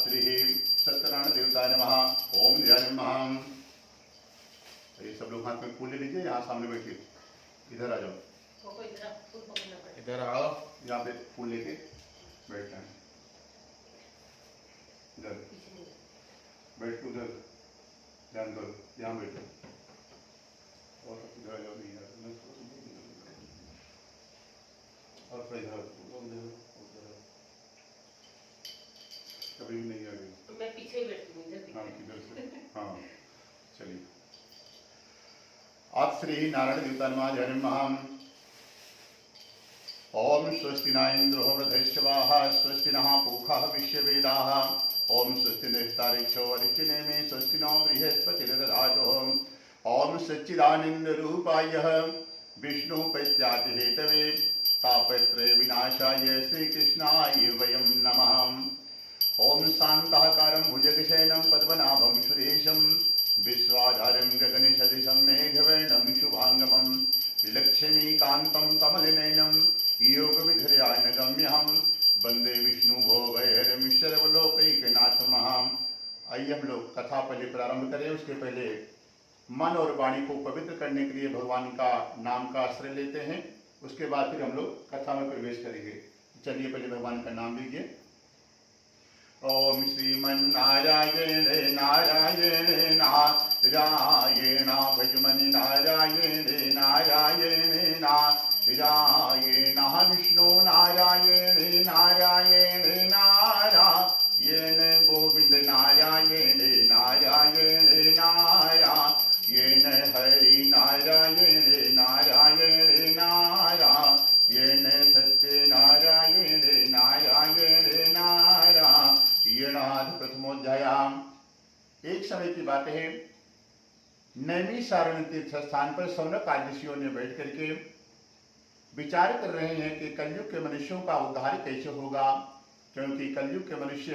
श्री सत्यनारायण देवताय नमः। ओम ध्यान नमः। ये सब लोग हाथ में फूल ले लीजिए, यहाँ सामने बैठिए, इधर आ जाओ, इधर आओ, यहाँ पे फूल लेके बैठना है। इधर बैठ, उधर ध्यान करो, यहाँ बैठो और इधर आ जाओ, नहीं और फिर इधर कभी भी नहीं आ गई, मैं पीछे ही बैठती हूँ इधर। हाँ किधर से, हाँ चलिए। आप श्री नारायण देवता नमः। जय नमः। ओम स्वस्ति न इंद्रो वृद्धश्रवाः स्वस्ति नः पूषा विश्ववेदाः ओम स्वस्ति नस्तारिक्षो अरिष्टनेमि स्वस्ति नो बृहस्पतिर्दधातु ओम सच्चिदानंदरूपाय विष्णुपत्यादिहेतवे तापत्रय विनाशाय श्रीकृष्णाय वयं नमः। ओम शांताकारं भुजगशयनं पद्मनाभं सुरेशं विश्वाधारं गगनसदृशं मेघवर्णं शुभांगमं लक्ष्मीकान्तं कमलनयनं योगविधर्यानगम्यहं वंदे विष्णु भोगैरं सर्वलोकैकनाथमहं। आइए हम लोग कथा पहले प्रारंभ करें, उसके पहले मन और वाणी को पवित्र करने के लिए भगवान का नाम का आश्रय लेते हैं, उसके बाद फिर हम लोग कथा में प्रवेश करेंगे। चलिए पहले भगवान का नाम लीजिए। ओम श्रीमन्नारायण नारायण नारायण भजमनि नारायण नारायण नारायण विष्णु नारायण नारायण नारायण गोविंद नारायण नारायण नारायण हरि नारायण नारायण नारायण सत्य नारायण नारायण नारायणाद प्रथमोध्यायाम। एक समय की बात है, नैमिषारण्य तीर्थ स्थान पर सौनक आदि ऋषियों ने बैठ करके विचार कर रहे हैं कि कलयुग के मनुष्यों का उद्धार कैसे होगा, क्योंकि कलयुग के मनुष्य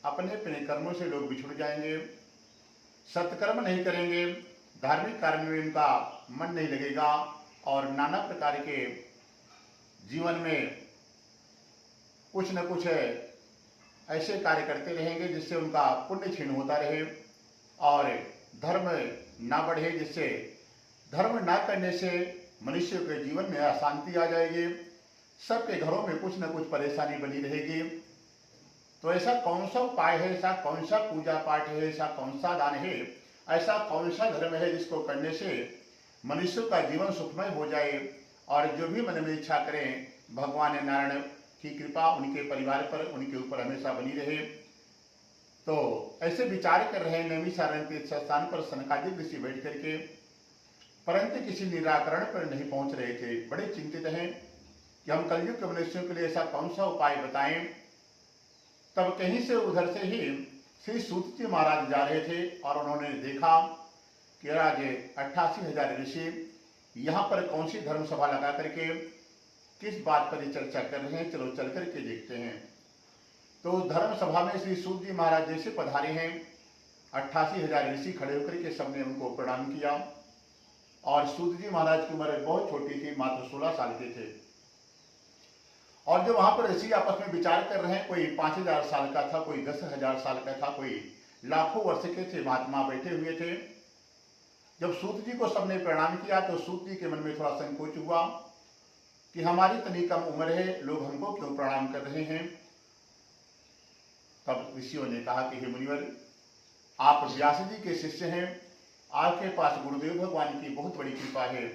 अपने अपने कर्मों से लोग बिछुड़ जाएंगे, सत्कर्म नहीं करेंगे, धार्मिक कार्य में उनका मन नहीं लगेगा और नाना प्रकार के जीवन में कुछ न कुछ ऐसे कार्य करते रहेंगे जिससे उनका पुण्य क्षीण होता रहे और धर्म ना बढ़े, जिससे धर्म ना करने से मनुष्य के जीवन में अशांति आ जाएगी, सबके घरों में कुछ न कुछ परेशानी बनी रहेगी। तो ऐसा कौन सा उपाय है, ऐसा कौन सा पूजा पाठ है, ऐसा कौन सा दान है, ऐसा कौन सा धर्म है जिसको करने से मनुष्य का जीवन सुखमय हो जाए और जो भी मन में इच्छा करें भगवान नारायण की कृपा उनके परिवार पर, उनके ऊपर हमेशा बनी रहे। तो ऐसे विचार कर रहे हैं नैमिषारण्य तीर्थ स्थान पर सनकादिक ऋषि बैठ करके, परंतु किसी निराकरण पर नहीं पहुंच रहे थे। बड़े चिंतित हैं कि हम कलयुग के मनुष्यों के लिए ऐसा कौन सा उपाय बताएं। तब कहीं से उधर से ही श्री सूत जी महाराज जा रहे थे और उन्होंने देखा कि आज 88,000 ऋषि यहाँ पर कौन सी धर्म सभा लगा करके किस बात पर चर्चा कर रहे हैं, चलो चल करके देखते हैं। तो धर्म सभा में श्री सूत जी महाराज जैसे पधारे हैं, 88,000 ऋषि खड़े होकर के सबने उनको प्रणाम किया और सूत जी महाराज की उम्र बहुत छोटी थी, मात्र 16 साल के थे। और जो वहां पर ऋषि आपस में विचार कर रहे हैं, कोई 5,000 साल का था, कोई 10,000 साल का था, कोई लाखों वर्ष के थे, महात्मा बैठे हुए थे। जब सूत जी को सबने प्रणाम किया तो सूत जी के मन में थोड़ा संकोच हुआ कि हमारी इतनी कम उम्र है, लोग हमको क्यों प्रणाम कर रहे हैं। तब ऋषियों ने कहा कि हे मुनिवर, आप व्यास जी के शिष्य हैं, आपके पास गुरुदेव भगवान की बहुत बड़ी कृपा है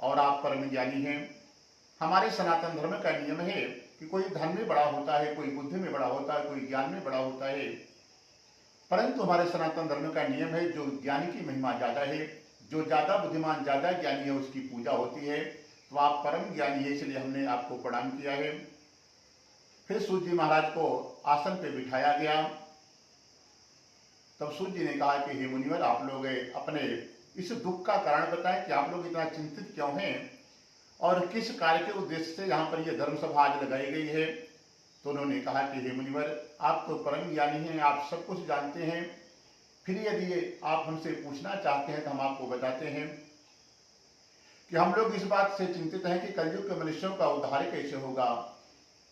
और आप परम ज्ञानी हैं। हमारे सनातन धर्म का नियम है कि कोई धन में बड़ा होता है, कोई बुद्धि में बड़ा होता है, कोई ज्ञान में बड़ा होता है, परंतु हमारे सनातन धर्म का नियम है जो ज्ञानी की महिमा ज्यादा है, जो ज्यादा बुद्धिमान ज्यादा ज्ञानी है उसकी पूजा होती है। तो आप परम ज्ञानी है, इसलिए हमने आपको प्रणाम किया है। फिर सूत जी महाराज को आसन पे बिठाया गया। तब सूत जी ने कहा कि हे मुनिवर, आप लोग अपने इस दुख का कारण बताएं कि आप लोग इतना चिंतित क्यों हैं और किस कार्य के उद्देश्य से यहाँ पर यह धर्म सभा आज लगाई गई है। तो उन्होंने कहा कि हे मुनिवर, आप तो परम ज्ञानी हैं, आप सब कुछ जानते हैं, फिर यदि आप हमसे पूछना चाहते हैं तो हम आपको बताते हैं कि हम लोग इस बात से चिंतित हैं कि कलयुग के मनुष्यों का उद्धार कैसे होगा।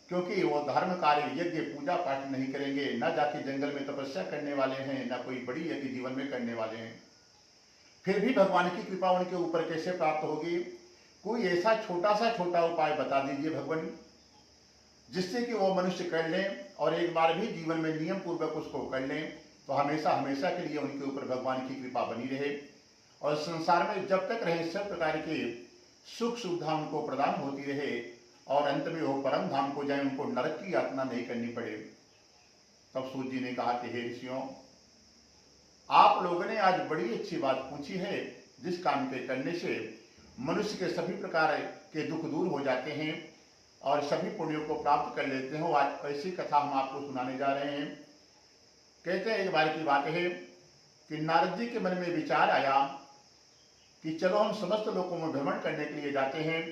क्योंकि वो धर्म कार्य यज्ञ पूजा पाठ नहीं करेंगे, न जाके जंगल में तपस्या करने वाले हैं, न कोई बड़ी यज्ञ जीवन में करने वाले हैं। फिर भी भगवान की कृपा उनके ऊपर कैसे प्राप्त होगी? कोई ऐसा छोटा उपाय बता दीजिए भगवान, जिससे कि वो मनुष्य कर लें और एक बार भी जीवन में नियम पूर्वक उसको कर लें तो हमेशा हमेशा के लिए उनके ऊपर भगवान की कृपा बनी रहे और संसार में जब तक रहे सब प्रकार की सुख सुविधा उनको प्रदान होती रहे और अंत में वो परम धाम को जाए, उनको नरक की यातना नहीं करनी पड़े। तब सूत जी ने कहा कि हे ऋषियों, आप लोगों ने आज बड़ी अच्छी बात पूछी है, जिस काम के करने से मनुष्य के सभी प्रकार के दुख दूर हो जाते हैं और सभी पुण्यों को प्राप्त कर लेते हैं। आज ऐसी कथा हम आपको सुनाने जा रहे हैं। कहते हैं एक बार की बात है कि नारद जी के मन में विचार आया कि चलो हम समस्त लोकों में भ्रमण करने के लिए जाते हैं।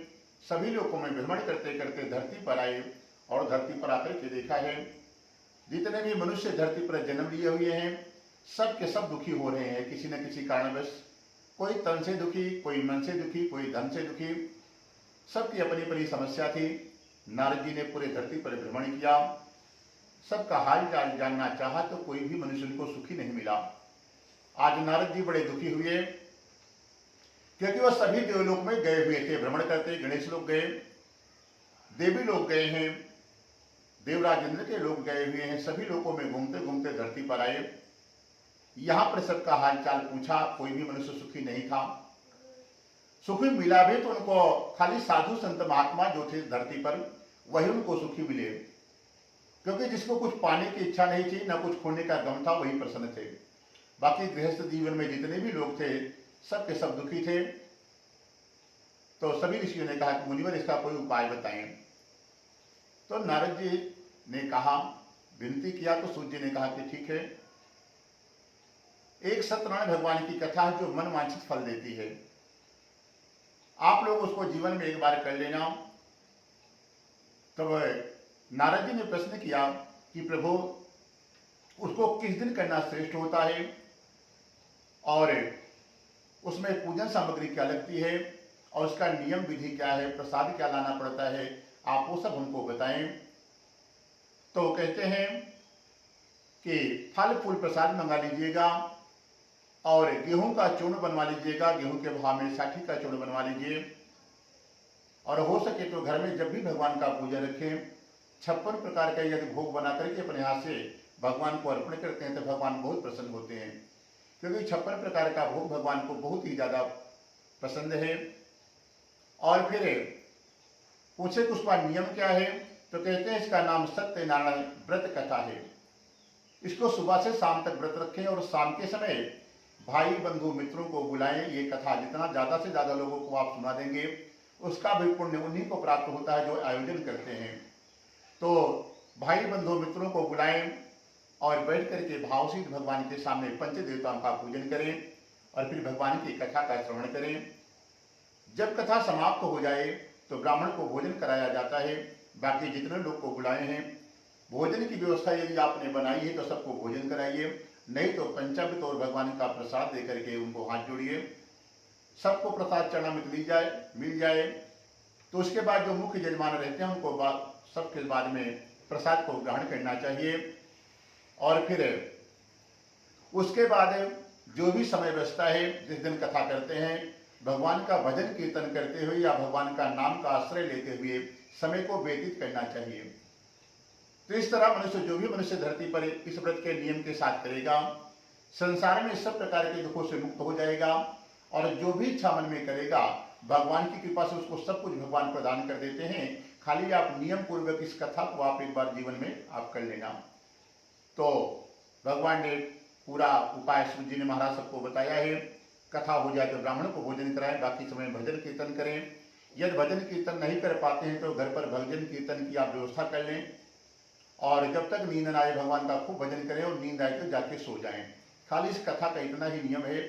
सभी लोकों में भ्रमण करते करते धरती पर आए और धरती पर आकर के देखा है जितने भी मनुष्य धरती पर जन्म लिए हुए हैं सब के सब दुखी हो रहे हैं किसी न किसी कारणवश। कोई तन से दुखी, कोई मन से दुखी, कोई धन से दुखी, सबकी अपनी अपनी समस्या थी। नारद जी ने पूरे धरती पर भ्रमण किया, सबका हाल चाल जानना चाहा तो कोई भी मनुष्य उनको सुखी नहीं मिला। आज नारद जी बड़े दुखी हुए क्योंकि वह सभी देवलोक में गए हुए थे भ्रमण करते। गणेश लोग गए, देवी लोग गए हैं, देवराज इंद्र के लोग गए हुए हैं, सभी लोगों में घूमते घूमते धरती पर आए। यहां पर सबका हाल चाल पूछा, कोई भी मनुष्य सुखी नहीं था। सुखी मिला भी तो उनको खाली साधु संत महात्मा जो थे धरती पर वही उनको सुखी मिले, क्योंकि जिसको कुछ पाने की इच्छा नहीं थी, न कुछ खोने का गम था, वही प्रसन्न थे। बाकी गृहस्थ जीवन में जितने भी लोग थे सब के सब दुखी थे। तो सभी ऋषियों ने कहा कि मुनिवर इसका कोई उपाय बताएं। तो नारद जी ने कहा, विनती किया तो सूत जी ने कहा कि ठीक है, एक सत्यनारायण भगवान की कथा है जो मन वांछित फल देती है, आप लोग उसको जीवन में एक बार कर लेना। तब नारद जी ने प्रश्न किया कि प्रभु उसको किस दिन करना श्रेष्ठ होता है और उसमें पूजन सामग्री क्या लगती है और उसका नियम विधि क्या है, प्रसाद क्या लाना पड़ता है, आप वो सब हमको बताएं। तो कहते हैं कि फल फूल प्रसाद मंगा लीजिएगा और गेहूं का चूर्ण बनवा लीजिएगा, गेहूं के भाव में 60 का चूर्ण बनवा लीजिए और हो सके तो घर में जब भी भगवान का पूजा रखें 56 प्रकार का यदि भोग बना करके अपने हाथ से भगवान को अर्पण करते हैं तो भगवान बहुत प्रसन्न होते हैं, क्योंकि 56 प्रकार का भोग भगवान को बहुत ही ज्यादा पसंद है। और फिर पूछे कि उसका नियम क्या है, तो कहते हैं इसका नाम सत्यनारायण व्रत कथा है। इसको सुबह से शाम तक व्रत रखें और शाम के समय भाई बंधु मित्रों को बुलाएं। ये कथा जितना ज्यादा से ज्यादा लोगों को आप सुना देंगे उसका भी पुण्य उन्हीं को प्राप्त होता है जो आयोजन करते हैं। तो भाई बंधु मित्रों को बुलाएं और बैठ करके भाव से भगवान के सामने पंच देवताओं का पूजन करें और फिर भगवान की कथा का श्रवण करें। जब कथा समाप्त हो जाए तो ब्राह्मण को भोजन कराया जाता है। बाकी जितने लोग को बुलाए हैं भोजन की व्यवस्था यदि आपने बनाई है तो सबको भोजन कराइए, नहीं तो पंचामृत और भगवान का प्रसाद दे करके उनको हाथ जोड़िए। सबको प्रसाद चरणामृत मिल जाए तो उसके बाद जो मुख्य यजमान रहते हैं उनको सबके बाद में प्रसाद को ग्रहण करना चाहिए। और फिर उसके बाद जो भी समय बचता है, जिस दिन कथा करते हैं, भगवान का भजन कीर्तन करते हुए या भगवान का नाम का आश्रय लेते हुए समय को व्यतीत करना चाहिए। तो इस तरह मनुष्य जो भी मनुष्य धरती पर इस व्रत के नियम के साथ करेगा संसार में सब प्रकार के दुखों से मुक्त हो जाएगा और जो भी इच्छा मन में करेगा भगवान की कृपा से उसको सब कुछ भगवान प्रदान कर देते हैं। खाली आप नियम पूर्वक इस कथा को आप एक बार जीवन में आप कर लेना। तो भगवान ने पूरा उपाय सूत जी ने महाराज सबको बताया है। कथा हो जाए तो ब्राह्मण को भोजन कराएं, बाकी समय भजन कीर्तन करें। यदि भजन कीर्तन नहीं कर पाते हैं तो घर पर भजन कीर्तन की आप व्यवस्था कर लें और जब तक नींद न आए भगवान का खूब भजन करें और नींद आए तो जाके सो जाएं। खाली इस कथा का इतना ही नियम है।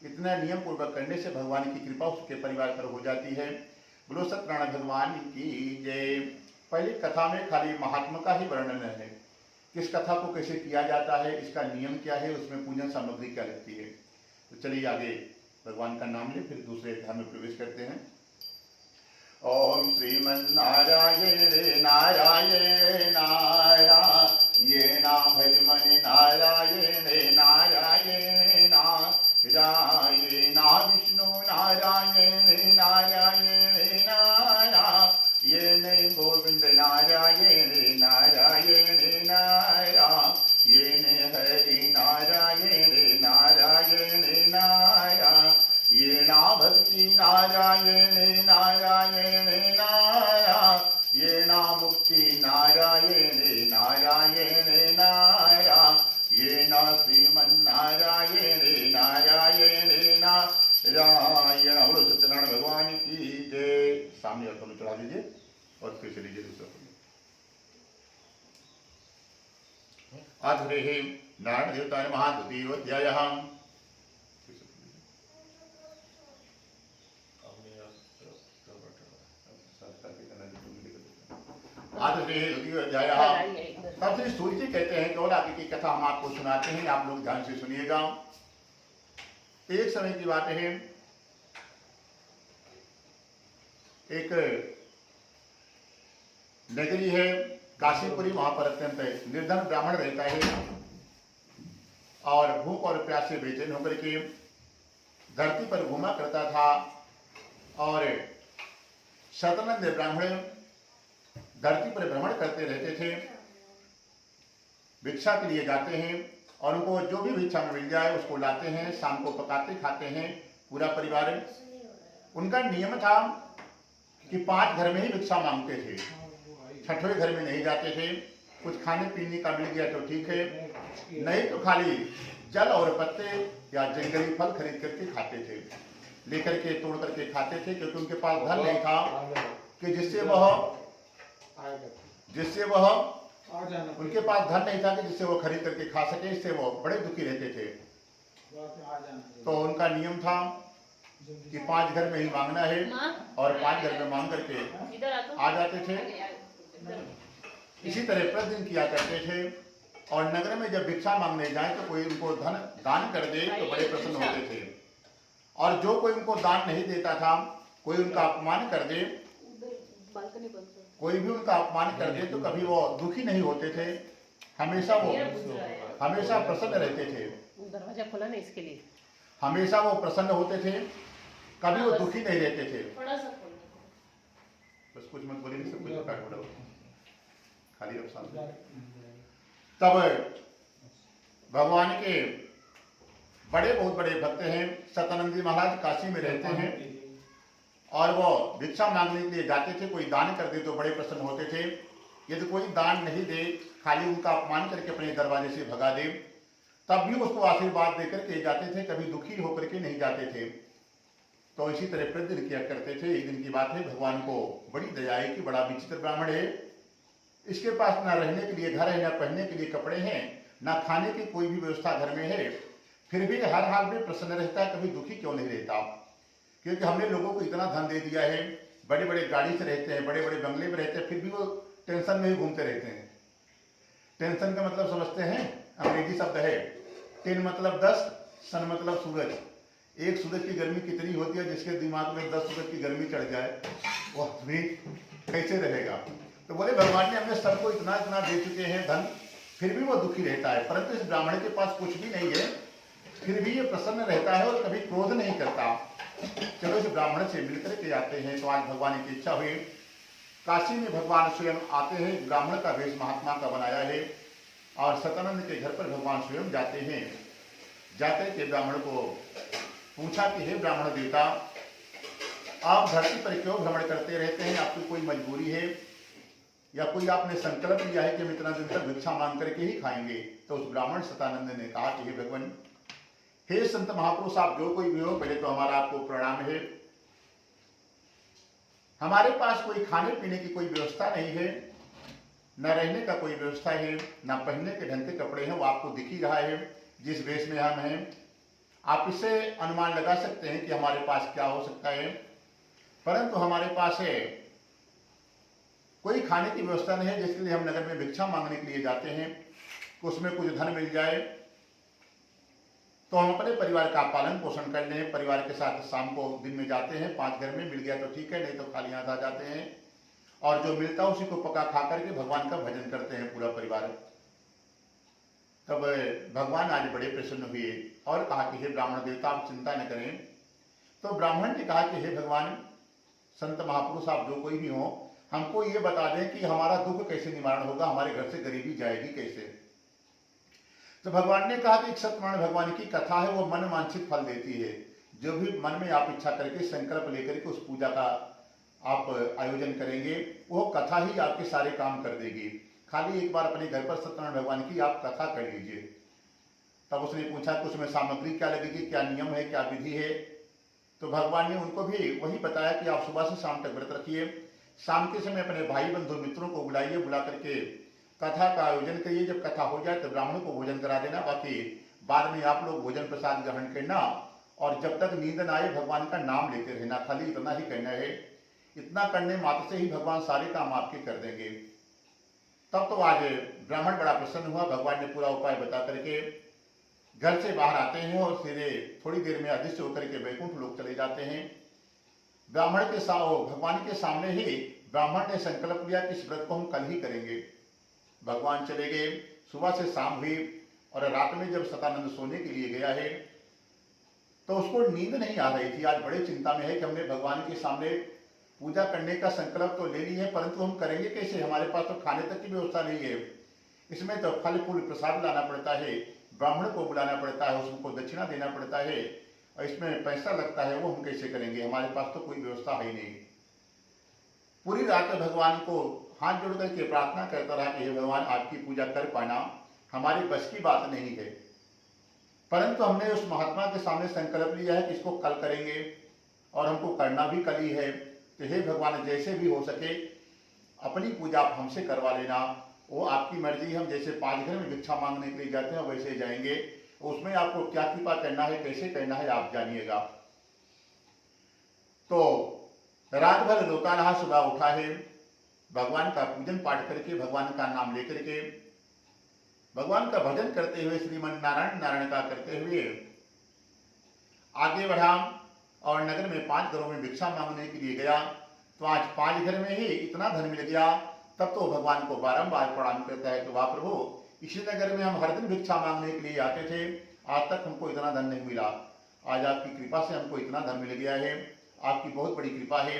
इतना नियम पूर्वक करने से भगवान की कृपा उसके परिवार पर हो जाती है। बोलो सत्यनारायण भगवान की जय। पहली कथा में खाली महात्मा का ही वर्णन है, किस कथा को कैसे किया जाता है, इसका नियम क्या है, उसमें पूजन सामग्री क्या लगती है। तो चलिए आगे भगवान का नाम ले फिर दूसरे अध्याय में प्रवेश करते हैं। ओम श्रीमन्नारायण नारायण नारायण भजमन नारायण नारायण नारायण विष्णु नारायण नारायण नारायण गोविंद नारायण नारायण नारायण हरि नारायण नारायण नारायण भक्ति नारायण नारायण नारायण मुक्ति नारायण नारायण नारायण श्रीमन्नारायण नारायण नारायण। बोलो सत्यनारायण भगवान की जय। सामने और दोनों चढ़ा दीजिए और फिर से लीजिए दूसरा। अध्रे नारायण देवता महाद्वितीयोऽध्याय। तब श्री सूर्य जी कहते हैं कि और आगे की कथा हम आपको सुनाते हैं, आप लोग ध्यान से सुनिएगा। एक समय की बात है, एक नगरी है काशीपुरी, वहां पर अत्यंत निर्धन ब्राह्मण रहता है और भूख और प्यास से बेचैन होकर के धरती पर घूमा करता था। और शतानंद ब्राह्मण धरती पर भ्रमण करते रहते थे, भिक्षा के लिए जाते हैं और उनको जो भी भिक्षा में मिल जाए उसको लाते हैं, शाम को पकाते खाते हैं पूरा परिवार। उनका नियम था कि 5 घर में ही भिक्षा मांगते थे, 6वें घर में नहीं जाते थे। कुछ खाने पीने का मिल गया तो ठीक है, नहीं तो खाली जल और पत्ते या जंगली फल खरीद करके खाते थे, लेकर के तोड़ करके खाते थे, क्योंकि उनके पास धन नहीं था कि जिससे वह उनके पास धन नहीं था कि जिससे वो खरीद करके खा सके। इससे वो बड़े दुखी रहते थे। तो उनका नियम था कि 5 घर में ही मांगना है और 5 घर में मांग करके आ जाते थे। इसी तरह प्रतिदिन किया करते थे। और नगर में जब भिक्षा मांगने जाए तो कोई उनको धन दान कर दे तो बड़े प्रसन्न होते थे, और जो कोई उनको दान नहीं देता था, कोई उनका अपमान कर दे, कोई भी उनका अपमान कर दे तो कभी वो दुखी नहीं होते थे, हमेशा प्रसन्न रहते थे। दरवाजा खोला ना इसके लिए। हमेशा वो प्रसन्न होते थे, कभी वो दुखी नहीं रहते थे। बस कुछ मत बोलिए, सब कुछ काट बोलो, खाली अफसान। तब भगवान के बहुत बड़े भक्त हैं शतानंदी महाराज, काशी में रहते हैं और वो भिक्षा मांगने के लिए जाते थे। कोई दान कर दे तो बड़े प्रसन्न होते थे, यदि कोई दान नहीं दे, खाली उनका अपमान करके अपने दरवाजे से भगा दे, तब भी उसको आशीर्वाद देकर के जाते थे, कभी दुखी होकर के नहीं जाते थे। तो इसी तरह प्रतिदिन किया करते थे। एक दिन की बात है, भगवान को बड़ी दया है कि बड़ा विचित्र ब्राह्मण है, इसके पास ना रहने के लिए घर है, ना पहनने के लिए कपड़े हैं, ना खाने की कोई भी व्यवस्था घर में है, फिर भी हर हाल में प्रसन्न रहता है, कभी दुखी क्यों नहीं रहता? क्योंकि हमने लोगों को इतना धन दे दिया है, बड़े बड़े गाड़ी से रहते हैं, बड़े बड़े बंगले में रहते हैं, फिर भी वो टेंशन में ही घूमते रहते हैं। टेंशन का मतलब समझते हैं, अंग्रेजी शब्द है टेन मतलब 10, सन मतलब सूरज। एक सूरज की गर्मी कितनी होती है, जिसके दिमाग में 10 सूरज की गर्मी चढ़ जाए वो भी कैसे रहेगा? तो बोले भगवान ने हमें सबको इतना इतना दे चुके हैं धन, फिर भी वो दुखी रहता है। परंतु इस ब्राह्मण के पास कुछ भी नहीं है, फिर भी ये प्रसन्न रहता है और कभी क्रोध नहीं करता। चलो इस ब्राह्मण से मिलकर के आते हैं। तो आज भगवान की इच्छा हुई, काशी में भगवान स्वयं आते हैं, ब्राह्मण का वेश महात्मा का बनाया है, और शतानंद के घर पर भगवान स्वयं जाते हैं। जाते के ब्राह्मण को पूछा कि हे ब्राह्मण देवता, आप धरती पर क्यों भ्रमण करते रहते हैं? आपकी कोई मजबूरी है या कोई आपने संकल्प लिया है कि हम इतना दिन तक भिक्षा मांग करके ही खाएंगे? तो उस ब्राह्मण शतानंद ने कहा कि हे भगवान, हे संत महापुरुष, आप जो कोई भी हो, पहले तो हमारा आपको प्रणाम है। हमारे पास कोई खाने पीने की कोई व्यवस्था नहीं है, न रहने का कोई व्यवस्था है, न पहनने के ढंग के कपड़े हैं। वो आपको दिख ही रहा है जिस वेश में हम हैं। आप इससे अनुमान लगा सकते हैं कि हमारे पास क्या हो सकता है। परंतु हमारे पास है कोई खाने की व्यवस्था नहीं है, जिसके लिए हम नगर में भिक्षा मांगने के लिए जाते हैं, उसमें कुछ धन मिल जाए तो हम अपने परिवार का पालन पोषण कर लें, परिवार के साथ शाम को दिन में जाते हैं, 5 घर में मिल गया तो ठीक है, नहीं तो खाली हाथ आ जाते हैं और जो मिलता है उसी को पका खा करके भगवान का भजन करते हैं पूरा परिवार। तब भगवान आज बड़े प्रसन्न हुए और कहा कि हे ब्राह्मण देवता, आप चिंता न करें। तो ब्राह्मण ने कहा कि हे भगवान, संत महापुरुष आप जो कोई भी हो, हमको ये बता दें कि हमारा दुख कैसे निवारण होगा, हमारे घर से गरीबी जाएगी कैसे। तो भगवान ने कहा कि एक सत्यनारायण भगवान की कथा है, वो मन वांछित फल देती है। जो भी मन में आप इच्छा करके संकल्प लेकर के उस पूजा का आप आयोजन करेंगे, वो कथा ही आपके सारे काम कर देगी। खाली एक बार अपने घर पर सत्यनारायण भगवान की आप कथा कर लीजिए। तब उसने पूछा कि उसमें सामग्री क्या लगेगी, क्या नियम है, क्या विधि है। तो भगवान ने उनको भी वही बताया कि आप सुबह से शाम तक व्रत रखिए, शाम के समय अपने भाई बंधु मित्रों को बुलाइए, बुला करके कथा का आयोजन करिए। जब कथा हो जाए तो ब्राह्मण को भोजन करा देना, बाकी बाद में आप लोग भोजन प्रसाद ग्रहण करना और जब तक नींद न आए भगवान का नाम लेते रहना। खाली इतना ही कहना है, इतना करने मात्र से ही भगवान सारे काम आपके कर देंगे। तब तो आज ब्राह्मण बड़ा प्रसन्न हुआ, भगवान ने पूरा उपाय बता करके घर से बाहर आते हैं और सीधे थोड़ी देर में अदृश्य होकर के वैकुंठ लोग चले जाते हैं। ब्राह्मण के भगवान के सामने ही ब्राह्मण ने संकल्प लिया कि इस व्रत को हम कल ही करेंगे। भगवान चले गए, सुबह से शाम हुई और रात में जब सतानंद सोने के लिए गया है तो उसको नींद नहीं आ रही थी। आज बड़े चिंता में है कि हमने भगवान के सामने पूजा करने का संकल्प तो ले ली है, परंतु हम करेंगे कैसे, हमारे पास तो खाने तक की व्यवस्था नहीं है। इसमें तो फल फूल प्रसाद लाना पड़ता है, ब्राह्मण को बुलाना पड़ता है, उसको दक्षिणा देना पड़ता है और इसमें पैसा लगता है, वो हम कैसे करेंगे, हमारे पास तो कोई व्यवस्था है ही नहीं। पूरी रात भगवान को हाथ जोड़ करके प्रार्थना करता रहा कि हे भगवान, आपकी पूजा कर पाना हमारी बस की बात नहीं है, परंतु हमने उस महात्मा के सामने संकल्प लिया है कि इसको कल करेंगे और हमको करना भी कल ही है। तो हे भगवान, जैसे भी हो सके अपनी पूजा आप हमसे करवा लेना, वो आपकी मर्जी। हम जैसे 5 घर में भिक्षा मांगने के लिए जाते हैं वैसे जाएंगे, उसमें आपको क्या कृपा करना है, कैसे करना है, आप जानिएगा। तो रात भर रोता रहा, सुबह उठा है, भगवान का पूजन पाठ करके, भगवान का नाम लेकर के, भगवान का भजन करते हुए, श्रीमन नारायण नारायण का करते हुए आगे बढ़ा और नगर में 5 घरों में भिक्षा मांगने के लिए गया। तो आज 5 घर में ही इतना धन मिल गया। तब तो भगवान को बारंबार प्रणाम करता है कि वाह प्रभु, इसी नगर में हम हर दिन भिक्षा मांगने के लिए आते थे, आज तक हमको इतना धन नहीं मिला, आज आपकी कृपा से हमको इतना धन मिल गया है, आपकी बहुत बड़ी कृपा है।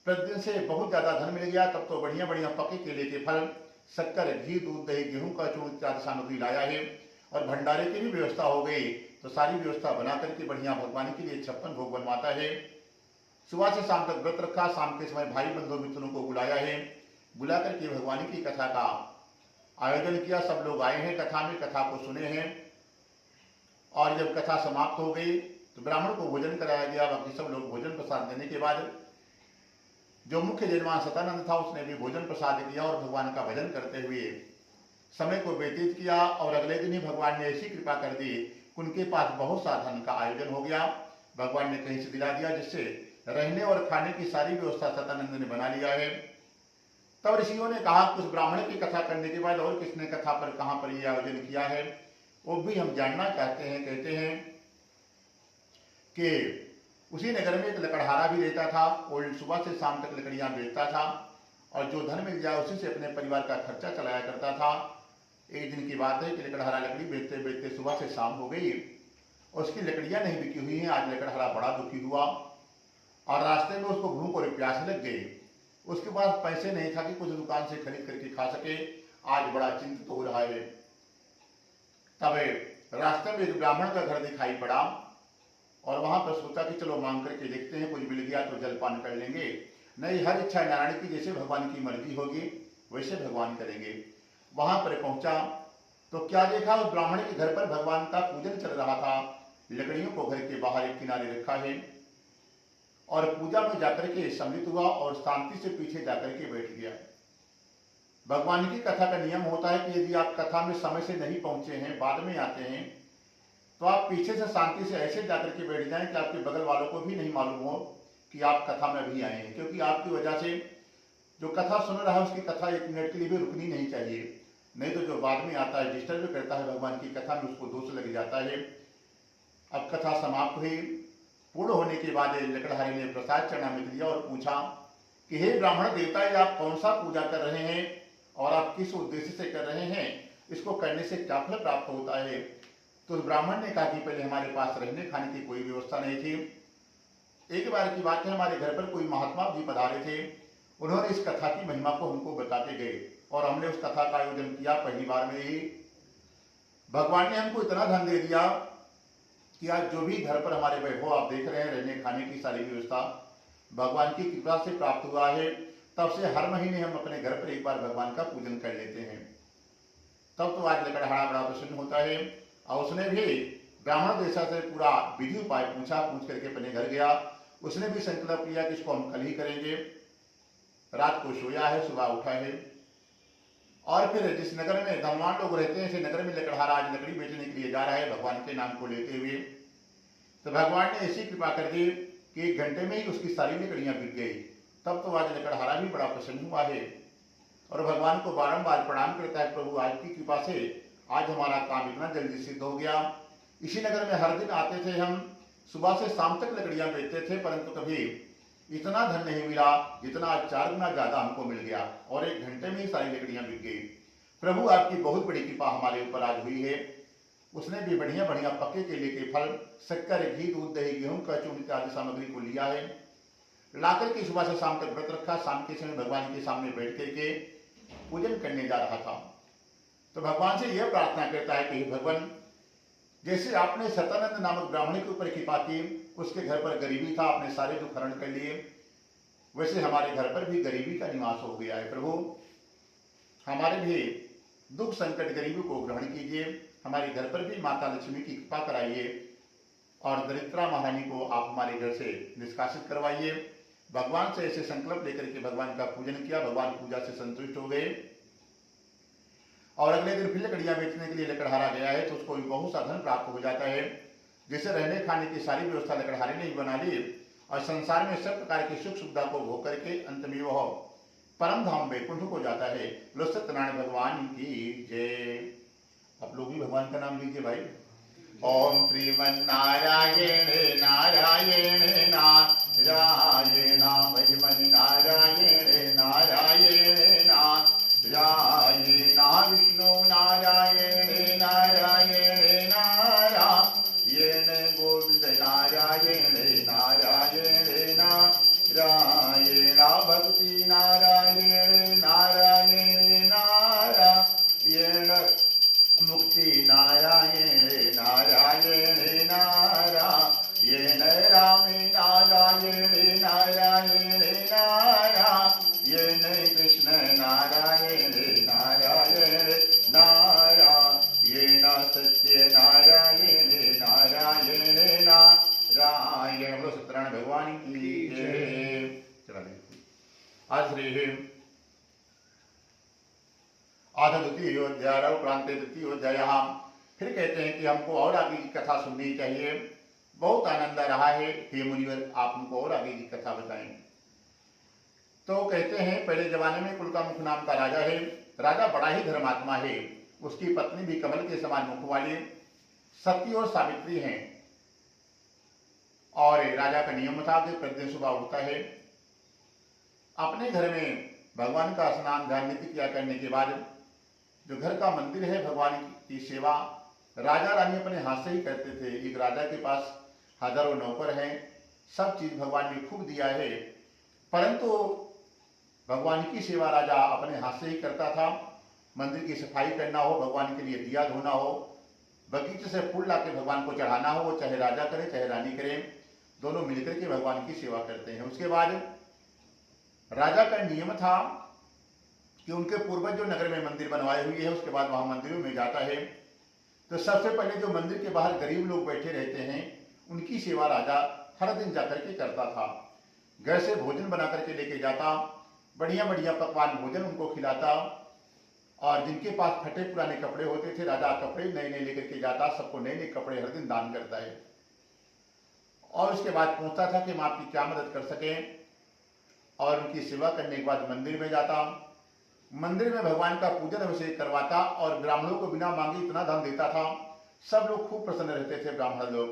प्रतिदिन से बहुत ज्यादा धन मिल गया। तब तो बढ़िया बढ़िया पके केले के फल, शक्कर, घी, दूध, दही, गेहूं का चूर्ण इत्यादि सामग्री लाया है और भंडारे की भी व्यवस्था हो गई। तो सारी व्यवस्था बना करके बढ़िया भगवान के लिए 56 भोग बनवाता है। सुबह से शाम तक व्रत रखा, शाम के समय भाई बंधु मित्रों को बुलाया है, बुला करके भगवान की कथा का आयोजन किया। सब लोग आए हैं कथा में, कथा को सुने हैं और जब कथा समाप्त हो गई तो ब्राह्मण को भोजन कराया गया। बाकी सब लोग भोजन प्रसाद देने के बाद जो मुख्य यजमान सतानंद था उसने भी भोजन प्रसाद किया और भगवान का भजन करते हुए समय को व्यतीत किया। और अगले दिन ही भगवान ने ऐसी कृपा कर दी, उनके पास बहुत सा धन का आयोजन हो गया। भगवान ने कहीं से दिला दिया, जिससे रहने और खाने की सारी व्यवस्था सतानंद ने बना लिया है। तब ऋषियों ने कहा, कुछ ब्राह्मण की कथा करने के बाद और किसने कथा पर कहां पर यह आयोजन किया है वो भी हम जानना चाहते हैं। कहते हैं कि उसी नगर में एक लकड़हारा भी रहता था और सुबह से शाम तक लकड़ियां बेचता था और जो धन मिल जाए उसी से अपने परिवार का खर्चा चलाया करता था। एक दिन की बात है कि लकड़हारा लकड़ी बेचते बेचते सुबह से शाम हो गई, उसकी लकड़ियां नहीं बिकी हुई हैं। आज लकड़हारा बड़ा दुखी हुआ और रास्ते में उसको भूख और प्यास लग गई। उसके पास पैसे नहीं था कि कुछ दुकान से खरीद करके खा सके। आज बड़ा चिंतित हो रहा है। तब रास्ते में एक ब्राह्मण का घर दिखाई पड़ा और वहां पर सोचा कि चलो मांग करके देखते हैं, कुछ मिल गया तो जलपान कर लेंगे। नहीं, हर इच्छा नारायण की, जैसे भगवान की मर्जी होगी वैसे भगवान करेंगे। वहां पर पहुंचा तो क्या देखा, उस ब्राह्मण के घर पर भगवान का पूजन चल रहा था। लकड़ियों को घर के बाहर एक किनारे रखा है और पूजा में जाकर के सम्मिलित हुआ और शांति से पीछे जाकर के बैठ गया। भगवान की कथा का नियम होता है कि यदि आप कथा में समय से नहीं पहुंचे हैं, बाद में आते हैं, तो आप पीछे से शांति से ऐसे जाकर के बैठ जाएं कि आपके बगल वालों को भी नहीं मालूम हो कि आप कथा में भी आए हैं। क्योंकि आपकी वजह से जो कथा सुन रहा है उसकी कथा 1 मिनट के लिए भी रुकनी नहीं चाहिए, नहीं तो जो बाद में आता है डिस्टर्ब करता है भगवान की कथा में, उसको दोष लग जाता है। अब कथा समाप्त हुई। पूर्ण होने के बाद लकड़हारे ने प्रसाद चरणामृत लिया और पूछा कि हे ब्राह्मण देवता, ये आप कौन सा पूजा कर रहे हैं और आप किस उद्देश्य से कर रहे हैं, इसको करने से क्या फल प्राप्त होता है। तो उस ब्राह्मण ने कहा कि पहले हमारे पास रहने खाने की कोई व्यवस्था नहीं थी। एक बार की बात है, हमारे घर पर कोई महात्मा जी पधारे थे। उन्होंने इस कथा की महिमा को हमको बताते गए और हमने उस कथा का आयोजन किया। पहली बार में ही भगवान ने हमको इतना धन दे दिया कि आज जो भी घर पर हमारे वैभव आप देख रहे हैं, रहने खाने की सारी व्यवस्था भगवान की कृपा से प्राप्त हुआ है। तब से हर महीने हम अपने घर पर एक बार भगवान का पूजन कर लेते हैं। तब तो आज लकड़हारा बड़ा प्रसन्न होता है और उसने भी ब्राह्मण देशा से पूरा विधि उपाय पूछा, पूछ करके अपने घर गया। उसने भी संकल्प लिया कि इसको हम कल ही करेंगे। रात को सोया है, सुबह उठा है और फिर जिस नगर में धनवान लोग रहते हैं, इस नगर में लकड़हारा आज लकड़ी बेचने के लिए जा रहा है भगवान के नाम को लेते हुए। तो भगवान ने ऐसी कृपा कर दी कि 1 घंटे में ही उसकी सारी लकड़ियां बिक गई। तब तो आज लकड़हारा भी बड़ा प्रसन्न हुआ है और भगवान को बारंबार प्रणाम करता है, प्रभु आज की कृपा से आज हमारा काम इतना जल्दी सिद्ध हो गया। इसी नगर में हर दिन आते थे हम, सुबह से शाम तक लकड़ियां बेचते थे, परंतु कभी इतना धन नहीं मिला जितना आज 4 गुना ज्यादा हमको मिल गया और 1 घंटे में ही सारी लकड़ियां बिक गई। प्रभु आपकी बहुत बड़ी कृपा हमारे ऊपर आज हुई है। उसने भी बढ़िया बढ़िया पक्के केले के फल, शक्कर, घी, दूध, दही, गेहूं का चूर्ण इत्यादि सामग्री को लिया है। लाकर के सुबह से शाम तक व्रत रखा। शाम के समय भगवान के सामने बैठ करके पूजन करने जा रहा था। तो भगवान से यह प्रार्थना करता है कि भगवान, जैसे आपने सतानंद नामक ब्राह्मण के ऊपर कृपा की, उसके घर पर गरीबी था, आपने सारे दुख हरण कर लिए, वैसे हमारे घर पर भी गरीबी का निवास हो गया है। प्रभु हमारे भी दुख संकट गरीबी को ग्रहण कीजिए, हमारे घर पर भी माता लक्ष्मी की कृपा कराइए और दरिद्रा महारानी को आप हमारे घर से निष्कासित करवाइए। भगवान से ऐसे संकल्प लेकर के भगवान का पूजन किया। भगवान पूजा से संतुष्ट हो गए और अगले दिन फिर लकड़ियां बेचने के लिए लकड़हारा गया है तो उसको भी बहुत सा धन प्राप्त हो जाता है। जिसे रहने खाने की सारी व्यवस्था लकड़हारे ने ही बना ली और संसार में सब प्रकार की सुख सुविधा को भोग करके अंत में वह परम धाम वैकुंठ को जाता है। लो सत्यनारायण भगवान की जय। आप लोग भी भगवान का नाम लीजिए भाई। ओम श्रीमन्नारायण नारायण नारायण भजमन नारायण नारायण नारायण विष्णु नारायण नारायण नारायण गोविंद नारायण नारायण नारायण भक्ति नारायण नारायण नारायण मुक्ति नारायण नारायण नारायण राम नारायण नारायण नारायण कृष्ण नारायण नारायण नारायण सत्य नारायण नारायण नारायण। बोलो सत्यनारायण भगवान की जय। चला आज श्री आधा द्वितीयोध्याय प्रांते तृतीयोध्याय। फिर कहते हैं कि हमको और आगे की कथा सुननी चाहिए, बहुत आनंद आ रहा है। हे मुनिवर, आप हमको और आगे की कथा बताएं। तो कहते हैं पहले जमाने में कुलकामुख नाम का राजा है। राजा बड़ा ही धर्मात्मा है। उसकी पत्नी भी कमल के समान मुख वाली सती और सावित्री हैं। और राजा का नियम था कि प्रतिदिन सुबह उठता है, अपने घर में भगवान का स्नान ध्यान नित्य किया करने के बाद जो घर का मंदिर है भगवान की सेवा राजा रानी अपने हाथ से ही करते थे। एक राजा के पास हजारों नौकर हैं, सब चीज भगवान ने खूब दिया है, परंतु भगवान की सेवा राजा अपने हाथ से ही करता था। मंदिर की सफाई करना हो, भगवान के लिए दिया धोना हो, बगीचे से फूल लाके भगवान को चढ़ाना हो, वो चाहे राजा करे चाहे रानी करे, दोनों मिलकर के भगवान की सेवा करते हैं। उसके बाद राजा का नियम था कि उनके पूर्वज जो नगर में मंदिर बनवाए हुए हैं, उसके बाद वहां मंदिरों में जाता है तो सबसे पहले जो मंदिर के बाहर गरीब लोग बैठे रहते हैं उनकी सेवा राजा हर दिन जाकर के करता था। घर से भोजन बना करके लेके जाता, बढ़िया बढ़िया पकवान भोजन उनको खिलाता, और जिनके पास फटे पुराने कपड़े होते थे राजा कपड़े नए नए लेकर के जाता, सबको नए नए कपड़े हर दिन दान करता है। और उसके बाद पूछता था कि हम आपकी क्या मदद कर सकें, और उनकी सेवा करने के बाद मंदिर में जाता, मंदिर में भगवान का पूजन अभिषेक करवाता और ब्राह्मणों को बिना मांगे इतना धन देता था। सब लोग खूब प्रसन्न रहते थे ब्राह्मण लोग।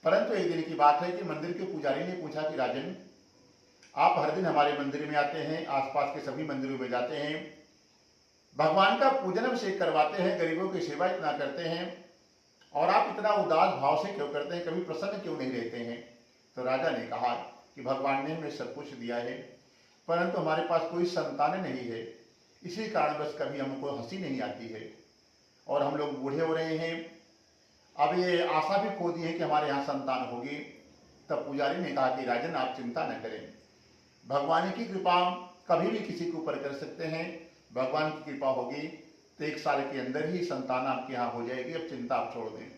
परंतु एक दिन की बात है कि मंदिर के पुजारी ने पूछा कि राजन, आप हर दिन हमारे मंदिर में आते हैं, आसपास के सभी मंदिरों में जाते हैं, भगवान का पूजन अभिषेक करवाते हैं, गरीबों की सेवा इतना करते हैं, और आप इतना उदास भाव से क्यों करते हैं, कभी प्रसन्न क्यों नहीं रहते हैं? तो राजा ने कहा कि भगवान ने हमें सब कुछ दिया है, परंतु हमारे पास कोई संतान नहीं है, इसी कारण बस कभी हमको हंसी नहीं आती है, और हम लोग बूढ़े हो रहे हैं, अब ये आशा भी खो दी है कि हमारे यहाँ संतान होगी। तब पुजारी ने कहा कि राजन, आप चिंता न करें, भगवान की कृपा कभी भी किसी के ऊपर कर सकते हैं, भगवान की कृपा होगी तो 1 साल के अंदर ही संतान आपके यहाँ हो जाएगी, अब चिंता आप छोड़ दें।